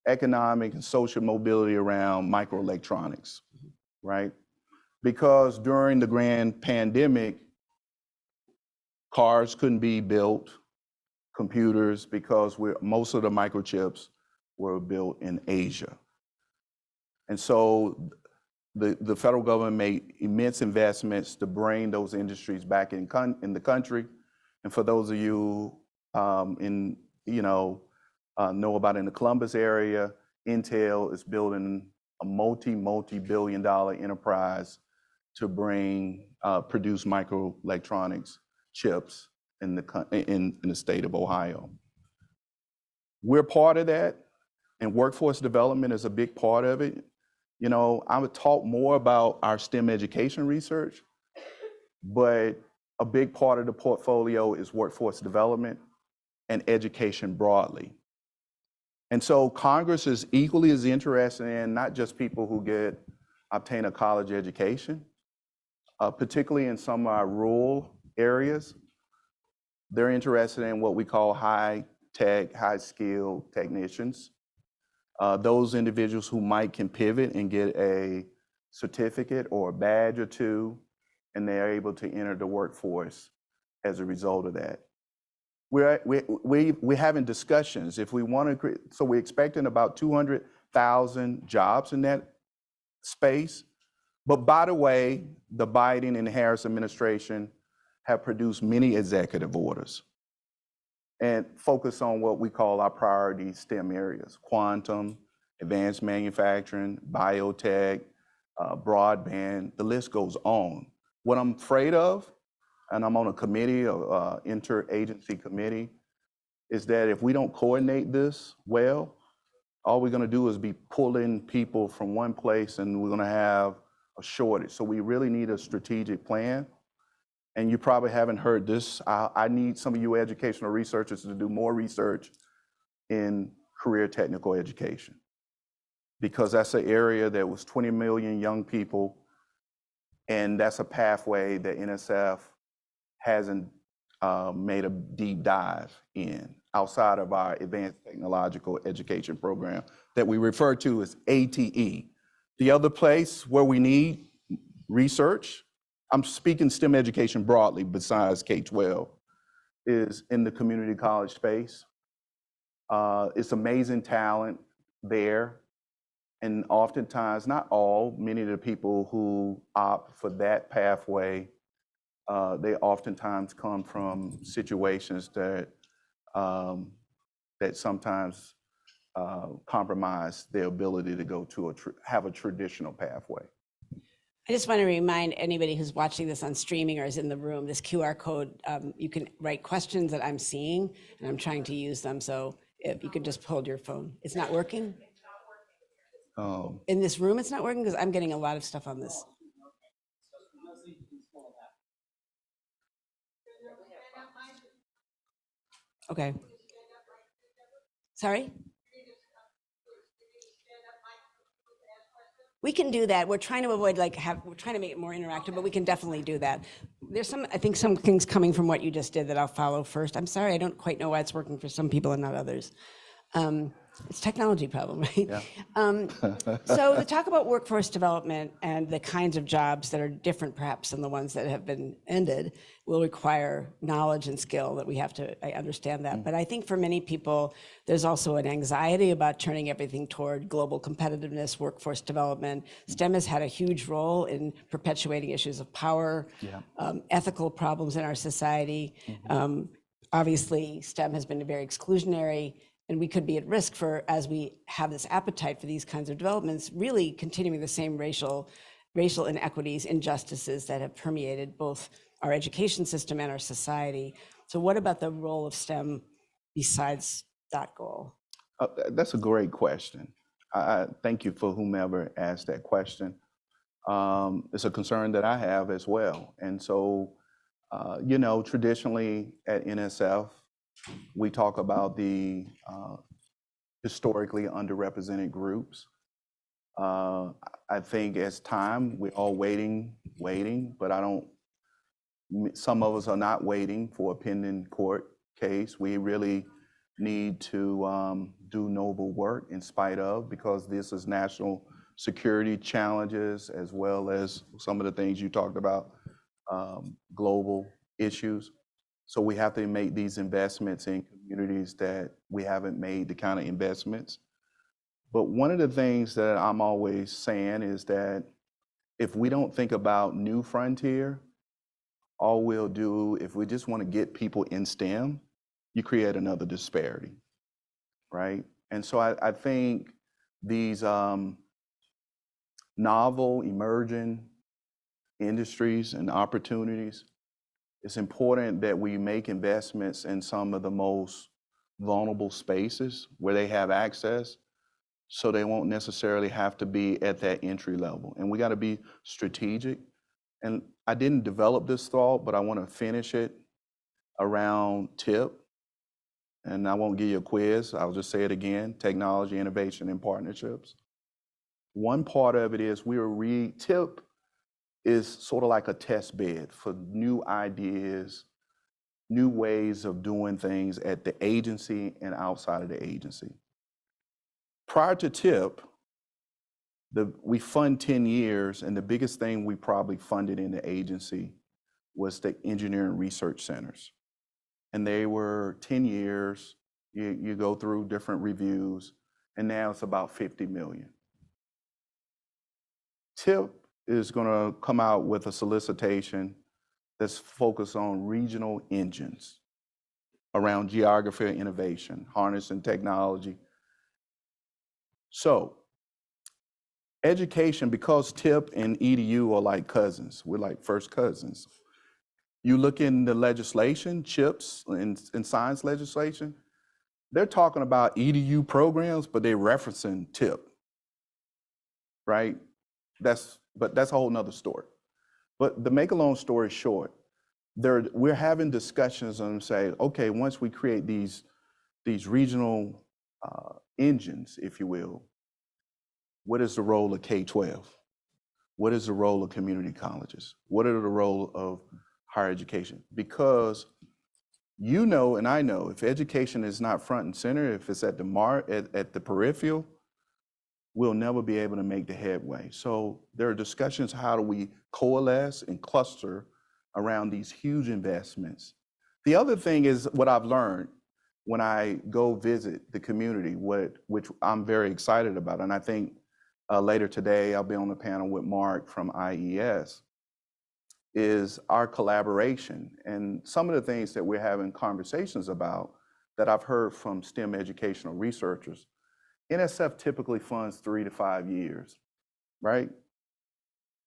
economic and social mobility around microelectronics, right? Because during the grand pandemic, cars couldn't be built, computers, because most of the microchips were built in Asia. And so the federal government made immense investments to bring those industries back in the country. And for those of you know about in the Columbus area, Intel is building a multi-billion-dollar enterprise to produce microelectronics chips in the state of Ohio. We're part of that, and workforce development is a big part of it. You know, I would talk more about our STEM education research, but a big part of the portfolio is workforce development and education broadly. And so Congress is equally as interested in not just people who obtain a college education, particularly in some of our rural areas. They're interested in what we call high-tech, high-skilled technicians. Those individuals who can pivot and get a certificate or a badge or two, and they're able to enter the workforce as a result of that. we're having discussions. If we want to create, so we're expecting about 200,000 jobs in that space. But by the way, the Biden and Harris administration have produced many executive orders and focus on what we call our priority STEM areas: quantum, advanced manufacturing, biotech, broadband, the list goes on. What I'm afraid of, and I'm on a committee, interagency committee, is that if we don't coordinate this well, all we're gonna do is be pulling people from one place and we're gonna have a shortage. So we really need a strategic plan. And you probably haven't heard this. I need some of you educational researchers to do more research in career technical education, because that's an area that was 20 million young people, and that's a pathway that NSF hasn't made a deep dive in outside of our advanced technological education program that we refer to as ATE. The other place where we need research, I'm speaking STEM education broadly besides K-12, is in the community college space. It's amazing talent there. And oftentimes, not all, many of the people who opt for that pathway, they oftentimes come from situations that that sometimes compromise their ability to go to have a traditional pathway. I just want to remind anybody who's watching this on streaming or is in the room, this QR code, you can write questions that I'm seeing, and I'm trying to use them. So if you could just hold your phone. It's not working? In this room, it's not working? Because I'm getting a lot of stuff on this. Okay. Sorry? We can do that. We're trying to avoid we're trying to make it more interactive, but we can definitely do that. There's I think some things coming from what you just did that I'll follow first. I'm sorry, I don't quite know why it's working for some people and not others. It's a technology problem, right? Yeah. So to talk about workforce development and the kinds of jobs that are different perhaps than the ones that have been ended will require knowledge and skill that we have to, I understand that. But I think for many people, there's also an anxiety about turning everything toward global competitiveness, workforce development. STEM has had a huge role in perpetuating issues of power, ethical problems in our society. Obviously, STEM has been very exclusionary, and we could be at risk for, as we have this appetite for these kinds of developments, really continuing the same racial inequities, injustices that have permeated both our education system and our society. So what about the role of STEM besides that goal? That's a great question. I thank you for whomever asked that question. It's a concern that I have as well. And so, traditionally at NSF, we talk about the historically underrepresented groups. I think as time, we're all waiting, but some of us are not waiting for a pending court case. We really need to do noble work in spite of, because this is national security challenges as well as some of the things you talked about, global issues. So we have to make these investments in communities that we haven't made the kind of investments. But one of the things that I'm always saying is that if we don't think about new frontier, all we'll do, if we just want to get people in STEM, you create another disparity, right? And so I think these novel, emerging industries and opportunities, it's important that we make investments in some of the most vulnerable spaces where they have access, so they won't necessarily have to be at that entry level. And we got to be strategic. And I didn't develop this thought, but I want to finish it around TIP. And I won't give you a quiz. I'll just say it again: technology, innovation, and partnerships. One part of it is TIP is sort of like a test bed for new ideas, new ways of doing things at the agency and outside of the agency. Prior to TIP, we fund 10 years, and the biggest thing we probably funded in the agency was the engineering research centers. and they were 10 years. You go through different reviews, and now it's about 50 million. TIP is going to come out with a solicitation that's focused on regional engines around geography and innovation, harnessing technology. So education, because TIP and EDU are like cousins, we're like first cousins. You look in the legislation, CHIPS and science legislation, they're talking about EDU programs, but they're referencing TIP, right? But that's a whole nother story. But to make a long story short, we're having discussions on say, okay, once we create these regional engines, if you will, what is the role of K-12? What is the role of community colleges? What are the role of higher education? Because you know, and I know, if education is not front and center, if it's at the peripheral, we'll never be able to make the headway. So there are discussions, how do we coalesce and cluster around these huge investments? The other thing is what I've learned when I go visit the community, which I'm very excited about, and I think later today I'll be on the panel with Mark from IES, is our collaboration. And some of the things that we're having conversations about that I've heard from STEM educational researchers, NSF typically funds 3 to 5 years, right?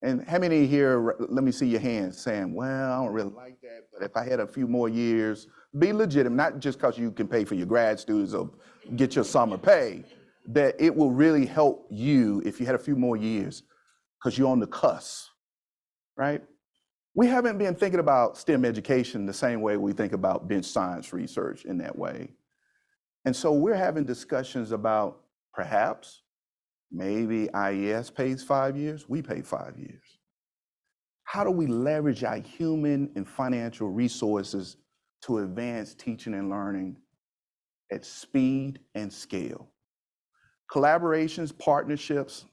And how many here, let me see your hands, saying, well, I don't really like that, but if I had a few more years, be legitimate, not just because you can pay for your grad students or get your summer pay, that it will really help you if you had a few more years, because you're on the cusp, right? We haven't been thinking about STEM education the same way we think about bench science research in that way. And so we're having discussions about perhaps, maybe IES pays 5 years, we pay 5 years. How do we leverage our human and financial resources to advance teaching and learning at speed and scale? Collaborations, partnerships,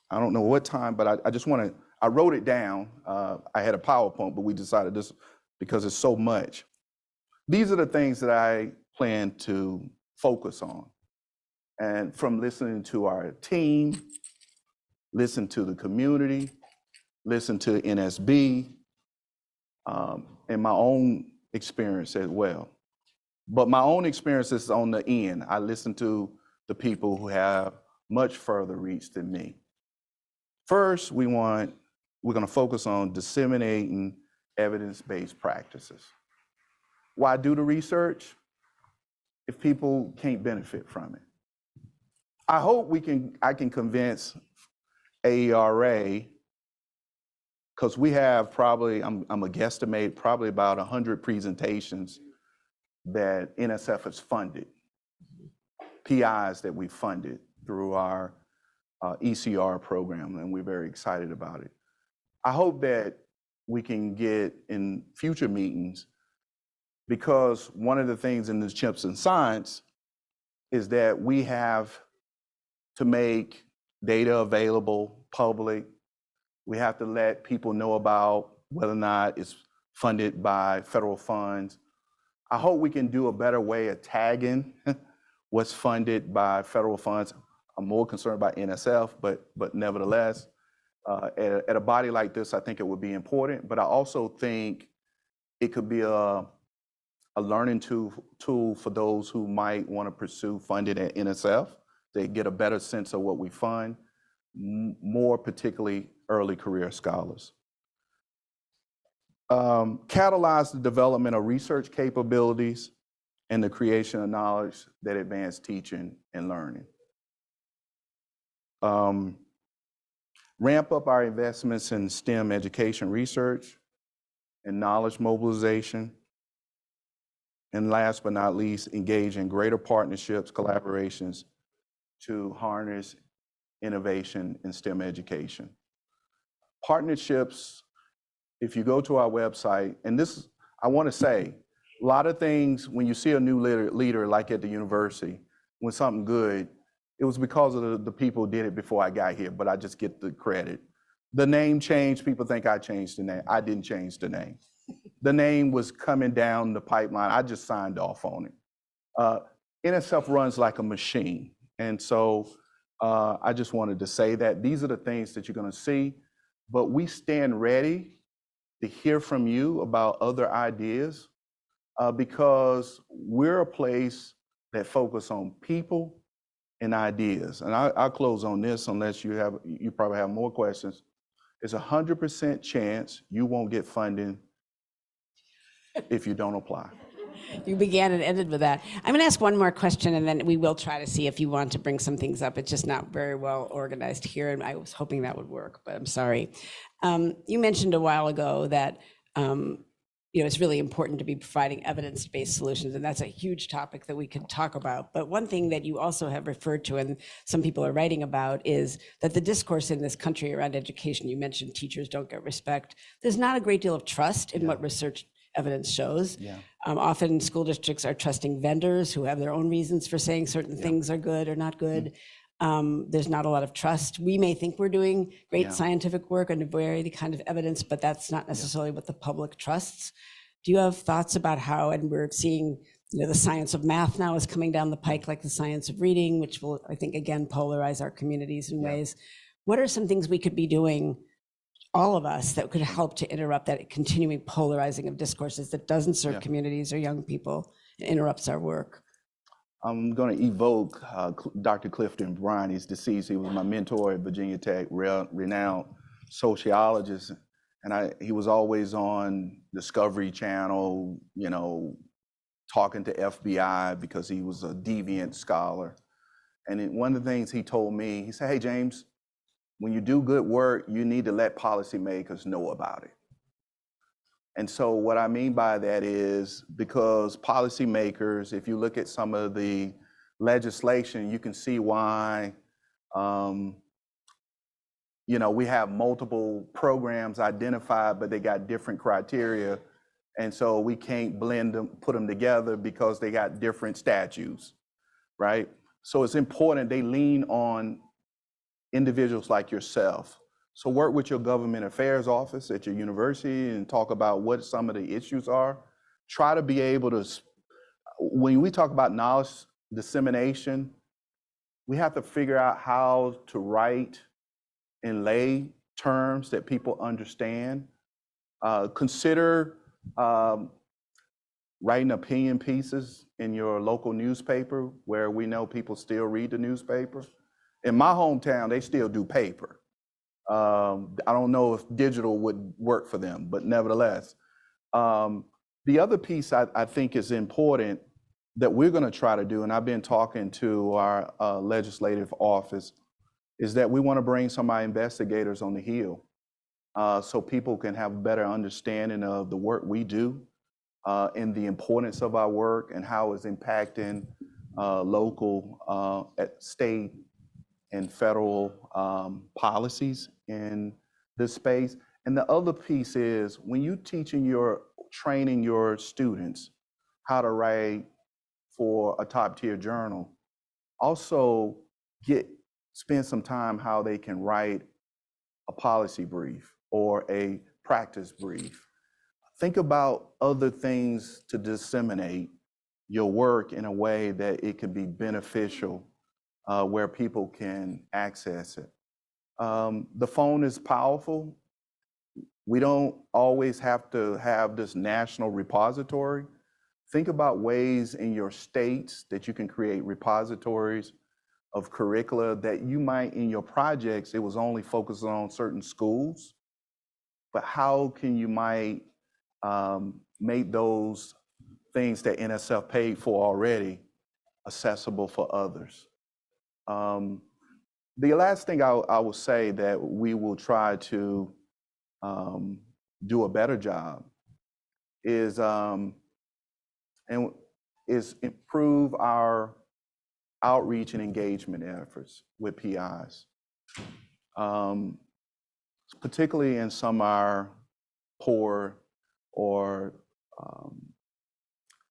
I don't know what time, but I just want to, I wrote it down. I had a PowerPoint, but we decided this because it's so much. These are the things that I plan to focus on. And from listening to our team, listen to the community, listen to NSB, and my own experience as well. But my own experience is on the end. I listen to the people who have much further reach than me. First, we're going to focus on disseminating evidence-based practices. Why do the research if people can't benefit from it? I hope I can convince AERA, because we have probably, I'm a guesstimate, probably about 100 presentations that NSF has funded, PIs that we funded through our ECR program, and we're very excited about it. I hope that we can get in future meetings, because one of the things in this CHIPS and Science is that we have to make data available, public. We have to let people know about whether or not it's funded by federal funds. I hope we can do a better way of tagging what's funded by federal funds. I'm more concerned about NSF, but nevertheless, at a body like this, I think it would be important. But I also think it could be a learning tool for those who might want to pursue funding at NSF. They get a better sense of what we fund, more particularly early career scholars. Catalyze the development of research capabilities and the creation of knowledge that advance teaching and learning. Ramp up our investments in STEM education research and knowledge mobilization. And last but not least, engage in greater partnerships, collaborations to harness innovation in STEM education. Partnerships, if you go to our website, and this, I want to say, a lot of things, when you see a new leader like at the university, when something good, it was because of the people who did it before I got here, but I just get the credit. The name change, people think I changed the name. I didn't change the name. the name was coming down the pipeline. I just signed off on it. NSF runs like a machine. And so I just wanted to say that these are the things that you're going to see, but we stand ready to hear from you about other ideas because we're a place that focus on people and ideas. And I'll close on this unless you probably have more questions. It's 100% chance you won't get funding if you don't apply. You began and ended with that. I'm going to ask one more question, and then we will try to see if you want to bring some things up. It's just not very well organized here, and I was hoping that would work, but I'm sorry. You mentioned a while ago that it's really important to be providing evidence-based solutions, and that's a huge topic that we could talk about. But one thing that you also have referred to, and some people are writing about, is that the discourse in this country around education, you mentioned teachers don't get respect. There's not a great deal of trust in what research evidence shows. Often school districts are trusting vendors who have their own reasons for saying certain things are good or not good. There's not a lot of trust. We may think we're doing great scientific work and a variety kind of evidence, but that's not necessarily what the public trusts. Do you have thoughts about how, and we're seeing, the science of math now is coming down the pike, like the science of reading, which will, I think, again, polarize our communities in ways. What are some things we could be doing, all of us, that could help to interrupt that continuing polarizing of discourses that doesn't serve communities or young people, and interrupts our work? I'm going to evoke Dr. Clifton Bryan. He's deceased. He was my mentor at Virginia Tech, renowned sociologist. And he was always on Discovery Channel, talking to FBI because he was a deviant scholar. And one of the things he told me, he said, hey, James, when you do good work, you need to let policymakers know about it. And so what I mean by that is because policymakers, if you look at some of the legislation, you can see why, we have multiple programs identified, but they got different criteria. And so we can't blend them, put them together because they got different statutes, right? So it's important they lean on individuals like yourself. So work with your government affairs office at your university and talk about what some of the issues are. Try to be able to, when we talk about knowledge dissemination, we have to figure out how to write in lay terms that people understand. Consider writing opinion pieces in your local newspaper where we know people still read the newspaper. In my hometown, they still do paper. I don't know if digital would work for them, but nevertheless. The other piece I think is important that we're going to try to do, and I've been talking to our legislative office, is that we want to bring some of our investigators on the Hill so people can have a better understanding of the work we do and the importance of our work and how it's impacting local, state, and federal policies in this space. And the other piece is when you training your students how to write for a top-tier journal, also spend some time how they can write a policy brief or a practice brief. Think about other things to disseminate your work in a way that it can be beneficial where people can access it. The phone is powerful. We don't always have to have this national repository. Think about ways in your states that you can create repositories of curricula that you might, in your projects, it was only focused on certain schools, but how can you might make those things that NSF paid for already accessible for others? The last thing I will say that we will try to do a better job is improve our outreach and engagement efforts with PIs, particularly in some of our poor or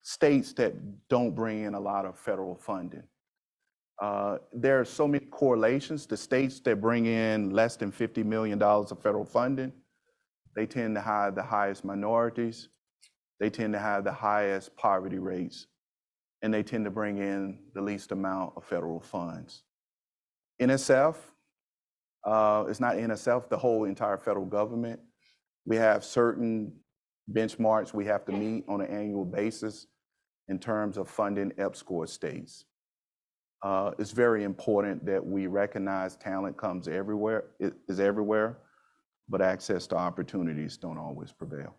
states that don't bring in a lot of federal funding. There are so many correlations. The states that bring in less than $50 million of federal funding, they tend to hire the highest minorities. they tend to have the highest poverty rates, and they tend to bring in the least amount of federal funds. NSF, it's not NSF, the whole entire federal government. We have certain benchmarks we have to meet on an annual basis in terms of funding EPSCoR states. It's very important that we recognize talent comes everywhere, is everywhere, but access to opportunities don't always prevail.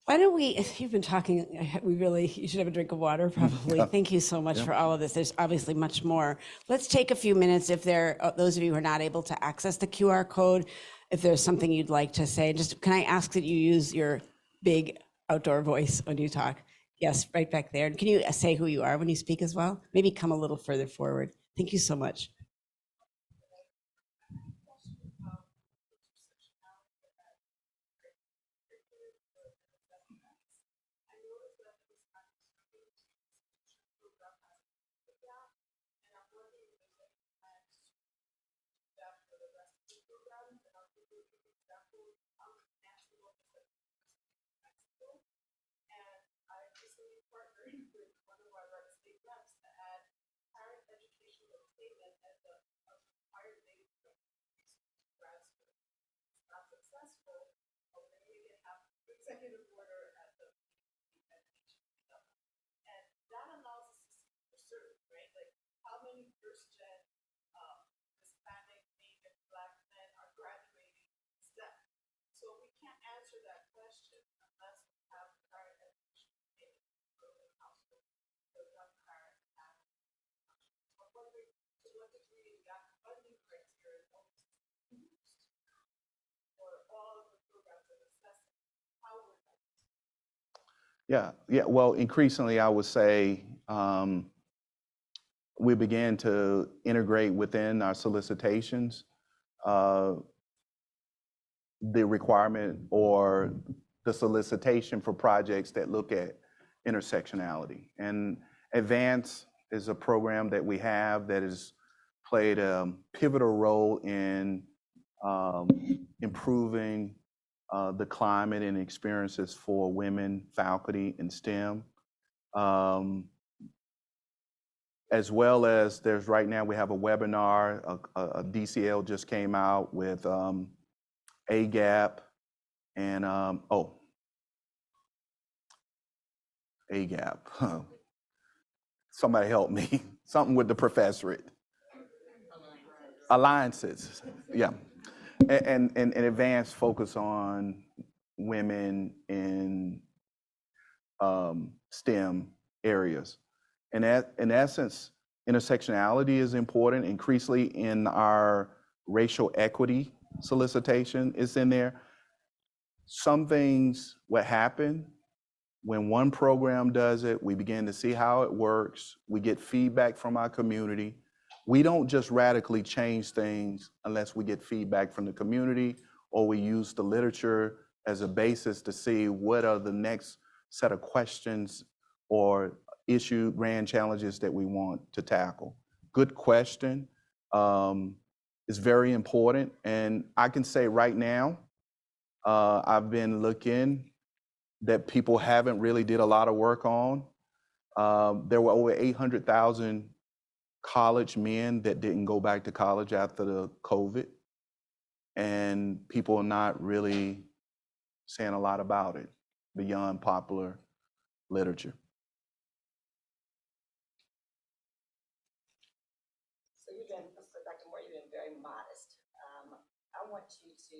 Why don't we, you've been talking, you should have a drink of water probably. Thank you so much for all of this. There's obviously much more. Let's take a few minutes if those of you who are not able to access the QR code, if there's something you'd like to say. Just, can I ask that you use your big outdoor voice when you talk? Yes, right back there. And can you say who you are when you speak as well? Maybe come a little further forward. Thank you so much. Executive order at the education level. And that allows us to see for certain, right? Like how many first-gen Hispanic, Native, Black men are graduating STEM. So we can't answer that question unless we have current education in the household. So young parents have. I'm wondering to what degree that funding criteria is used for all of the programs of assessment. Yeah. Well, increasingly, I would say we began to integrate within our solicitations the requirement or the solicitation for projects that look at intersectionality. And Advance is a program that we have that has played a pivotal role in improving the climate and experiences for women faculty in STEM. As well as there's right now, we have a webinar, a DCL just came out with AGAP and, AGAP. Somebody help me. Something with the professorate. Alliances, yeah. And Advanced focus on women in STEM areas. And in essence, intersectionality is important. Increasingly in our racial equity solicitation is in there. Some things, what happen when one program does it, we begin to see how it works. We get feedback from our community. We don't just radically change things unless we get feedback from the community or we use the literature as a basis to see what are the next set of questions or grand challenges that we want to tackle. Good question is very important. And I can say right now, I've been looking that people haven't really did a lot of work on. There were over 800,000 college men that didn't go back to college after the COVID. And people are not really saying a lot about it beyond popular literature. So Dr. Moore, you've been very modest. I want you to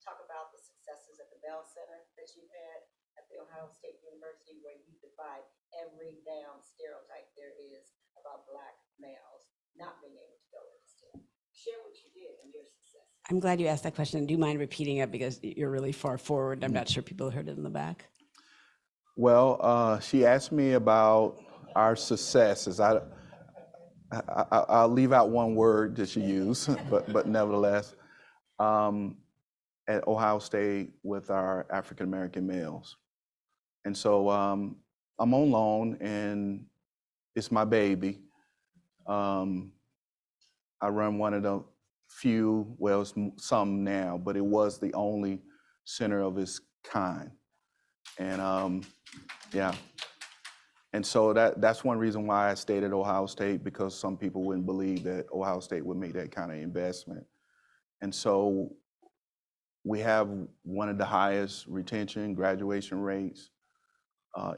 talk about the successes at the Bell Center that you've had at the Ohio State University, where you defied every damn stereotype there is about Black males not being able to go to STEM. Share what you did and your success. I'm glad you asked that question. Do you mind repeating it because you're really far forward? I'm not sure people heard it in the back. Well, she asked me about our successes. I'll leave out one word that she used, but nevertheless, at Ohio State with our African-American males. And so I'm on loan and it's my baby. I run one of the few, well, some now, but it was the only center of its kind. And yeah. And so that's one reason why I stayed at Ohio State, because some people wouldn't believe that Ohio State would make that kind of investment. And so we have one of the highest retention, graduation rates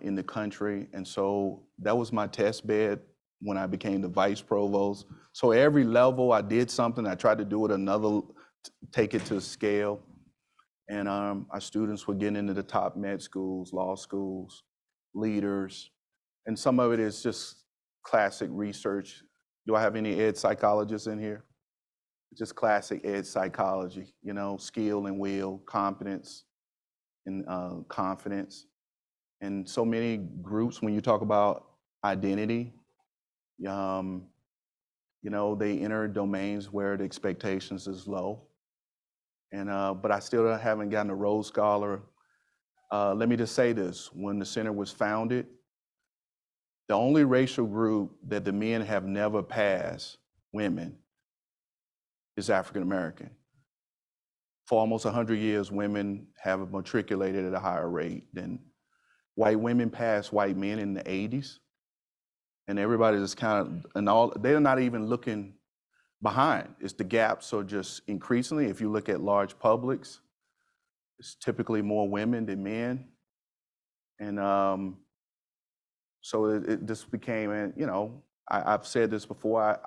in the country. And so that was my test bed when I became the vice provost. So every level I did something, I tried to do it another, take it to scale. And our students were getting into the top med schools, law schools, leaders. And some of it is just classic research. Do I have any ed psychologists in here? Just classic ed psychology, you know, skill and will, competence and confidence. And so many groups, when you talk about identity, you know, they enter domains where the expectations is low. And but I still haven't gotten a Rhodes Scholar. Let me just say this: when the center was founded, the only racial group that the men have never passed, women, is African American. For almost 100 years, women have matriculated at a higher rate than white women passed white men in the 80s. And everybody just kind of, they're not even looking behind. It's the gaps are just increasingly. If you look at large publics, it's typically more women than men. And so it just became, you know, I've said this before,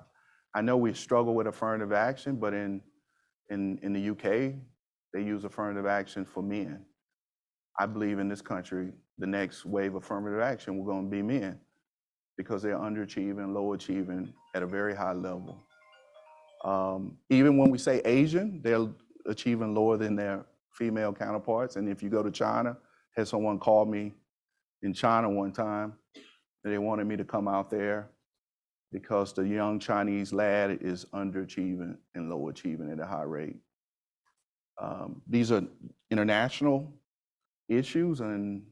I know we struggle with affirmative action, but in the UK, they use affirmative action for men. I believe in this country, the next wave of affirmative action, we're going to be men, because they're underachieving, low achieving at a very high level. Even when we say Asian, they're achieving lower than their female counterparts. And if you go to China, had someone call me in China one time, they wanted me to come out there because the young Chinese lad is underachieving and low achieving at a high rate. These are international issues, and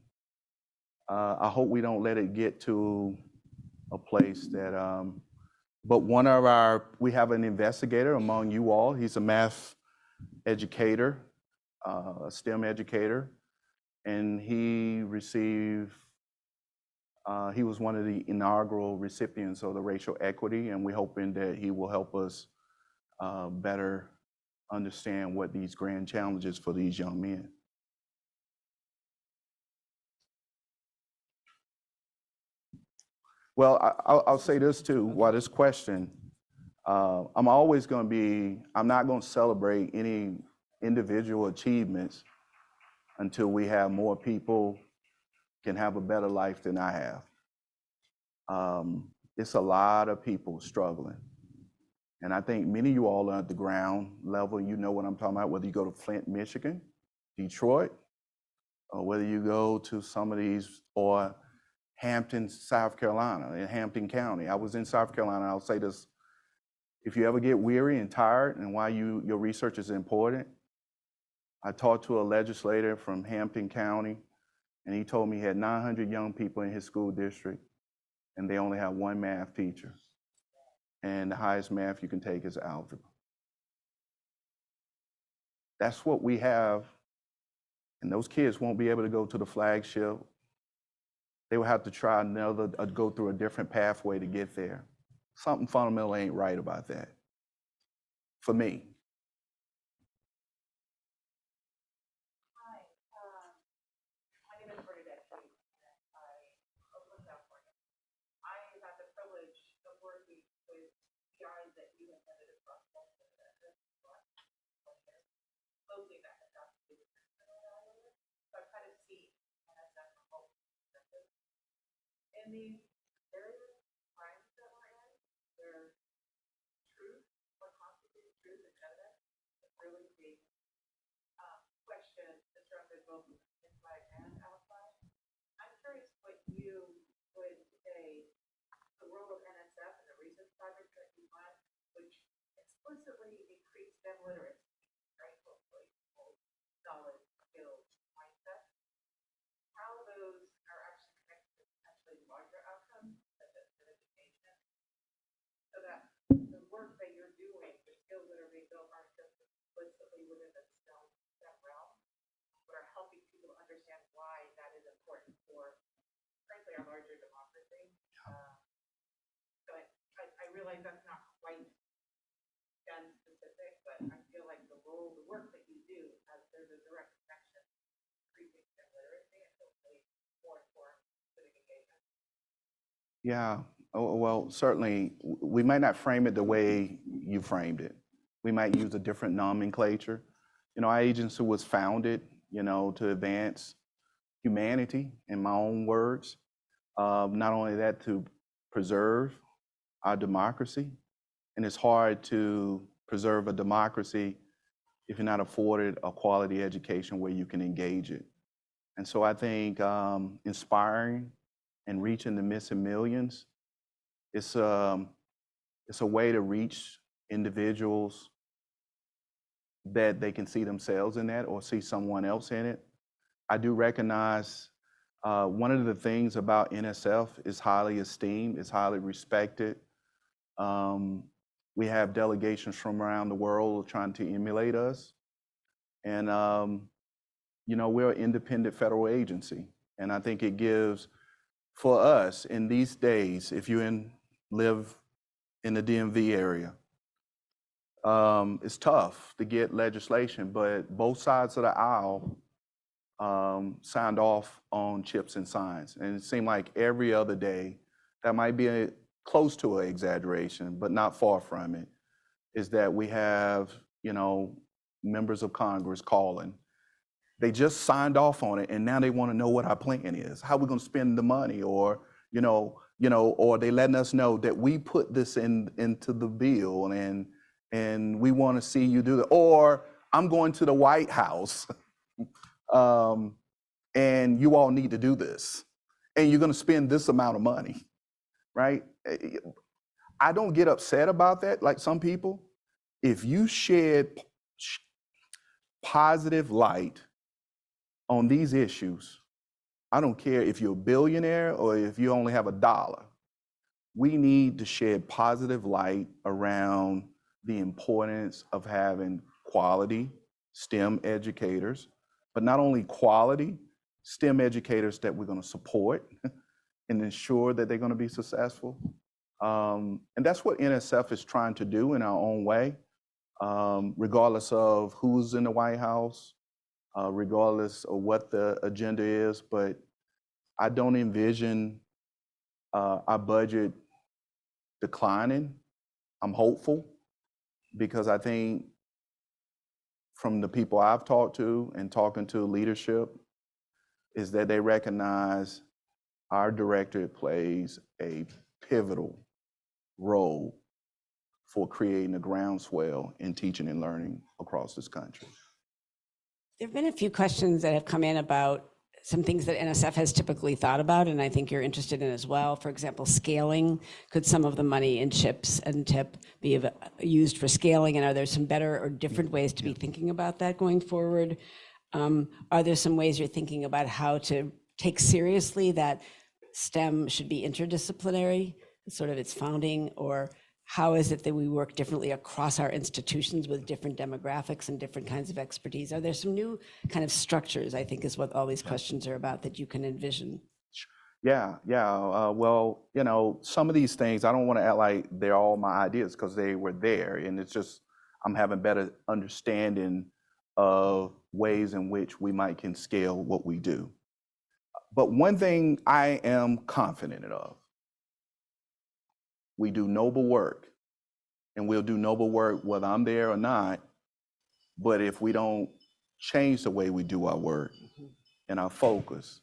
I hope we don't let it get to a place that, but we have an investigator among you all. He's a math educator, a STEM educator, and he was one of the inaugural recipients of the racial equity, and we're hoping that he will help us better understand what these grand challenges for these young men. Well, I'll say this too, while this question, I'm always going to be, I'm not going to celebrate any individual achievements until we have more people can have a better life than I have. It's a lot of people struggling. And I think many of you all are at the ground level. You know what I'm talking about, whether you go to Flint, Michigan, Detroit, or whether you go to some of these, or Hampton, South Carolina, in Hampton County. I was in South Carolina. I'll say this: if you ever get weary and tired and why your research is important, I talked to a legislator from Hampton County, and he told me he had 900 young people in his school district, and they only have one math teacher. And the highest math you can take is algebra. That's what we have, and those kids won't be able to go to the flagship. They will have to try go through a different pathway to get there. Something fundamental ain't right about that, for me. Hi, my name is Bernadette Lee, and I'm Oakland, California. I had the privilege of working with PRs that you have headed across multiple Americas, closely that has got to do with this. So I've kind of seen NSF from both perspectives. In these various crimes that we're in, where truth, what constitutes truth and evidence, is really big question disrupted both inside and outside. I'm curious what you would say the role of NSF and the research project that you run, which explicitly increase STEM literacy, right? Hopefully, knowledge, skills, mindset. How those are actually connected to potentially larger outcomes, such as certification, so that the work that you're doing, the skills that are being built aren't just explicitly within the STEM realm, but are helping people understand why that is a theoretically a larger democracy. But I realize that's not quite gun specific, but I feel like the work that you do, there's a direct connection increasing in literacy and hopefully more informed civic engagement. Yeah, well, certainly, we might not frame it the way you framed it. We might use a different nomenclature. Our agency was founded, to advance humanity, in my own words. Not only that, to preserve our democracy. And it's hard to preserve a democracy if you're not afforded a quality education where you can engage it. And so I think inspiring and reaching the missing millions, it's a way to reach individuals that they can see themselves in that or see someone else in it. I do recognize one of the things about NSF is highly esteemed, it's highly respected. We have delegations from around the world trying to emulate us. And, we're an independent federal agency. And I think it gives, for us in these days, if you live in the DMV area, it's tough to get legislation, but both sides of the aisle signed off on CHIPS and Science. And it seemed like every other day, that might be close to an exaggeration, but not far from it, is that we have, members of Congress calling. They just signed off on it, and now they want to know what our plan is. How are we going to spend the money? Or, or they letting us know that we put this into the bill, and we want to see you do that. Or I'm going to the White House, and you all need to do this, and you're going to spend this amount of money, right? I don't get upset about that like some people. If you shed positive light on these issues, I don't care if you're a billionaire or if you only have $1. We need to shed positive light around the importance of having quality STEM educators, but not only quality STEM educators that we're going to support and ensure that they're going to be successful. And that's what NSF is trying to do in our own way, regardless of who's in the White House, regardless of what the agenda is. But I don't envision our budget declining. I'm hopeful, because I think from the people I've talked to and talking to leadership is that they recognize our directorate plays a pivotal role for creating a groundswell in teaching and learning across this country. There have been a few questions that have come in about some things that NSF has typically thought about, and I think you're interested in as well. For example, scaling. Could some of the money in CHIPS and TIP be used for scaling? And are there some better or different ways to be thinking about that going forward? Are there some ways you're thinking about how to take seriously that STEM should be interdisciplinary, sort of its founding, or how is it that we work differently across our institutions with different demographics and different kinds of expertise? Are there some new kind of structures, I think is what all these questions are about, that you can envision? Yeah. Well, some of these things, I don't want to act like they're all my ideas, because they were there. And it's just, I'm having better understanding of ways in which we can scale what we do. But one thing I am confident of, we do noble work, and we'll do noble work whether I'm there or not. But if we don't change the way we do our work and our focus,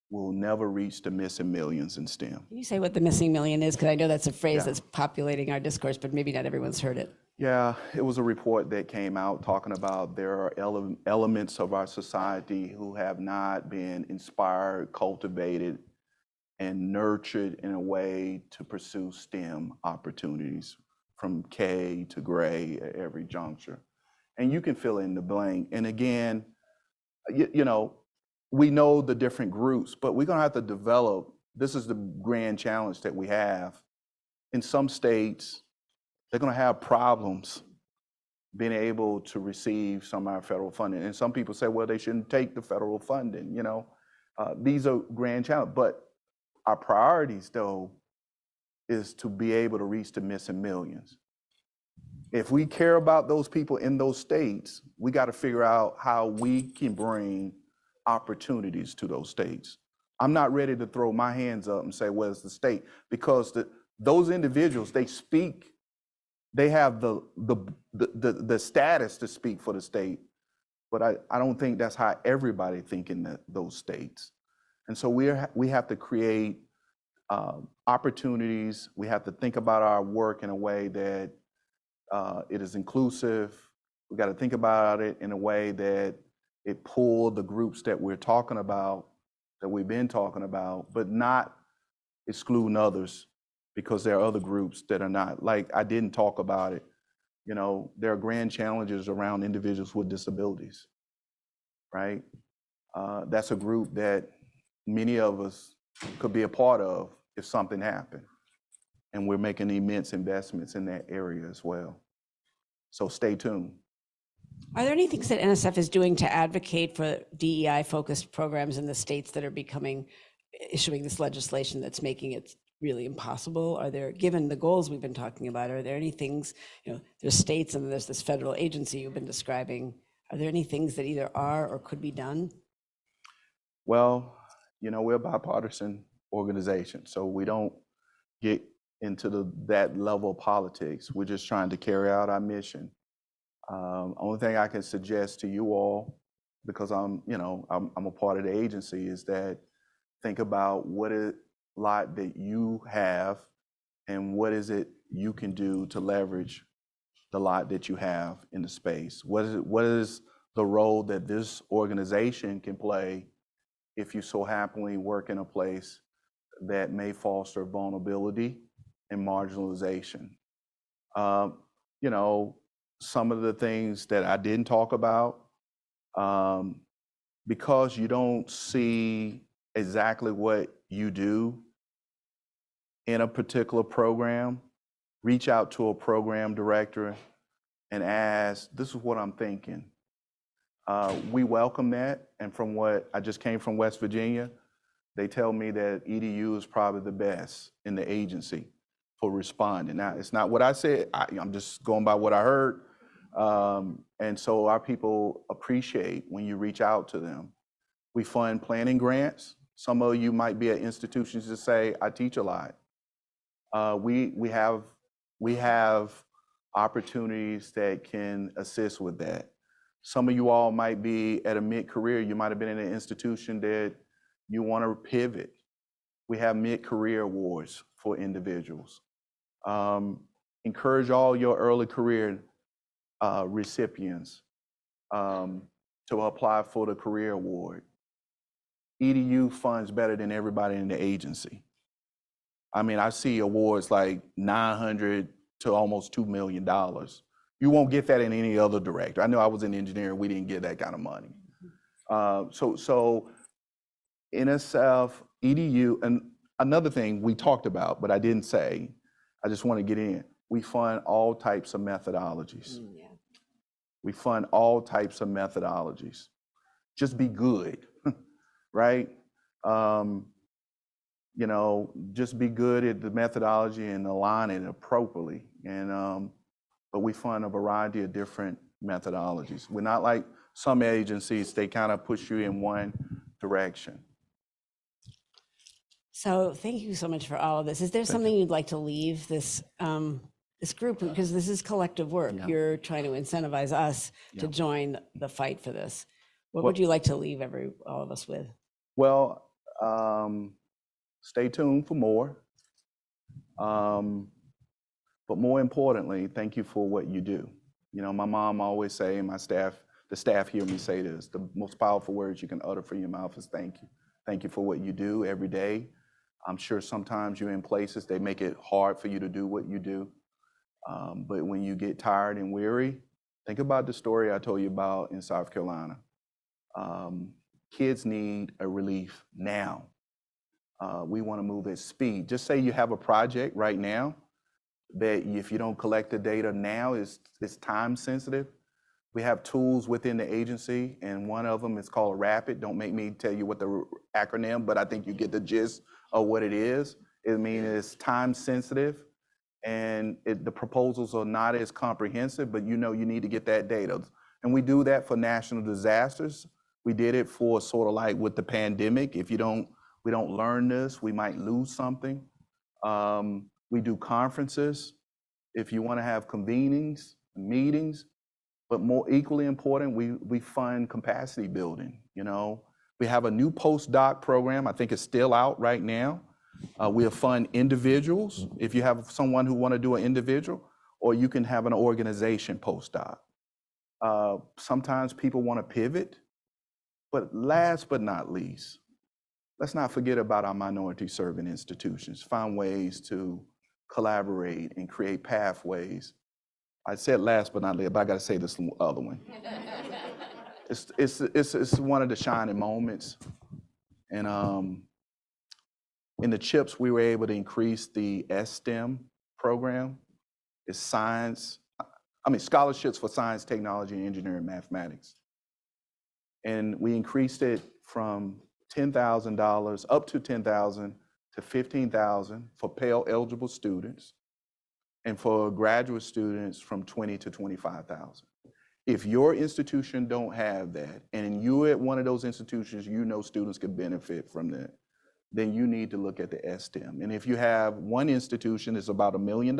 we'll never reach the missing millions in STEM. Can you say what the missing million is? Because I know that's a phrase that's populating our discourse, but maybe not everyone's heard it. Yeah, it was a report that came out talking about there are elements of our society who have not been inspired, cultivated, and nurtured in a way to pursue STEM opportunities from K to gray at every juncture. And you can fill in the blank. And again, we know the different groups, but we're gonna have to develop, this is the grand challenge that we have. In some states, they're gonna have problems being able to receive some of our federal funding. And some people say, well, they shouldn't take the federal funding, These are grand challenges, but Our priorities, though, is to be able to reach the missing millions. If we care about those people in those states, we got to figure out how we can bring opportunities to those states. I'm not ready to throw my hands up and say, well, it's the state, because those individuals, they speak, they have the status to speak for the state, but I don't think that's how everybody think in those states. And so we have to create opportunities. We have to think about our work in a way that it is inclusive. We got to think about it in a way that it pull the groups that we're talking about, that we've been talking about, but not excluding others, because there are other groups that are not. Like, I didn't talk about it. You know, there are grand challenges around individuals with disabilities, right? That's a group that many of us could be a part of if something happened. And we're making immense investments in that area as well. So stay tuned. Are there any things that NSF is doing to advocate for DEI-focused programs in the states that are issuing this legislation that's making it really impossible? Are there, given the goals we've been talking about, are there any things, there's states and there's this federal agency you've been describing. Are there any things that either are or could be done? Well, we're a bipartisan organization, so we don't get into that level of politics. We're just trying to carry out our mission. Only thing I can suggest to you all, because I'm a part of the agency, is that think about what a lot that you have and what is it you can do to leverage the lot that you have in the space. What is the role that this organization can play if you so happily work in a place that may foster vulnerability and marginalization? Some of the things that I didn't talk about, because you don't see exactly what you do in a particular program, reach out to a program director and ask, this is what I'm thinking. We welcome that. And from what I just came from West Virginia, they tell me that EDU is probably the best in the agency for responding. Now, it's not what I said. I'm just going by what I heard. And so our people appreciate when you reach out to them. We fund planning grants. Some of you might be at institutions that say, I teach a lot. We have opportunities that can assist with that. Some of you all might be at a mid-career. You might have been in an institution that you want to pivot. We have mid-career awards for individuals. Encourage all your early career recipients to apply for the career award. EDU funds better than everybody in the agency. I mean, I see awards like $900 to almost $2 million. You won't get that in any other director. I know I was in engineering, we didn't get that kind of money. So NSF, EDU, and another thing we talked about, but I didn't say, I just want to get in. We fund all types of methodologies. Yeah. We fund all types of methodologies. Just be good, right? Just be good at the methodology and align it appropriately. But we fund a variety of different methodologies. We're not like some agencies, they kind of push you in one direction. So thank you so much for all of this. Is there something you'd like to leave this group, because this is collective work. Yeah. You're trying to incentivize us to join the fight for this. What would you like to leave all of us with? Well, stay tuned for more. But more importantly, thank you for what you do. My mom always say, and the staff hear me say this, the most powerful words you can utter from your mouth is thank you. Thank you for what you do every day. I'm sure sometimes you're in places, they make it hard for you to do what you do. But when you get tired and weary, think about the story I told you about in South Carolina. Kids need a relief now. We want to move at speed. Just say you have a project right now that if you don't collect the data now, it's time sensitive. We have tools within the agency, and one of them is called RAPID. Don't make me tell you what the acronym, but I think you get the gist of what it is. It means it's time sensitive, and the proposals are not as comprehensive, but you know you need to get that data. And we do that for national disasters. We did it for sort of like with the pandemic. If we don't learn this, we might lose something. We do conferences. If you want to have convenings, meetings, but more equally important, we fund capacity building. You know, we have a new postdoc program. I think it's still out right now. We'll fund individuals if you have someone who want to do an individual, or you can have an organization postdoc. Sometimes people want to pivot, but last but not least, let's not forget about our minority serving institutions. Find ways to collaborate and create pathways. I said last but not least, but I got to say this other one. It's one of the shining moments, and in the CHIPS, we were able to increase the STEM program. It's scholarships for science, technology, engineering, mathematics. And we increased it from $10,000 up to $10,000 to $15,000 for Pell eligible students, and for graduate students from $20,000 to $25,000. If your institution don't have that, and you're at one of those institutions, you know students could benefit from that, then you need to look at the STEM. And if you have one institution, it's about $1 million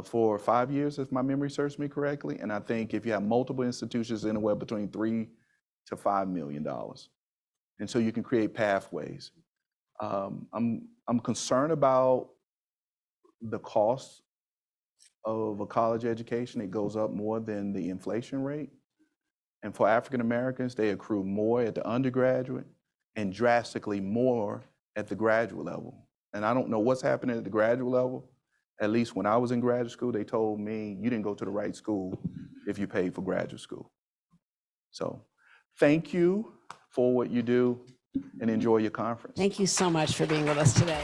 for 5 years, if my memory serves me correctly. And I think if you have multiple institutions, anywhere between $3 to $5 million. And so you can create pathways. I'm concerned about the cost of a college education. It goes up more than the inflation rate. And for African Americans, they accrue more at the undergraduate and drastically more at the graduate level. And I don't know what's happening at the graduate level. At least when I was in graduate school, they told me you didn't go to the right school if you paid for graduate school. So thank you for what you do, and enjoy your conference. Thank you so much for being with us today.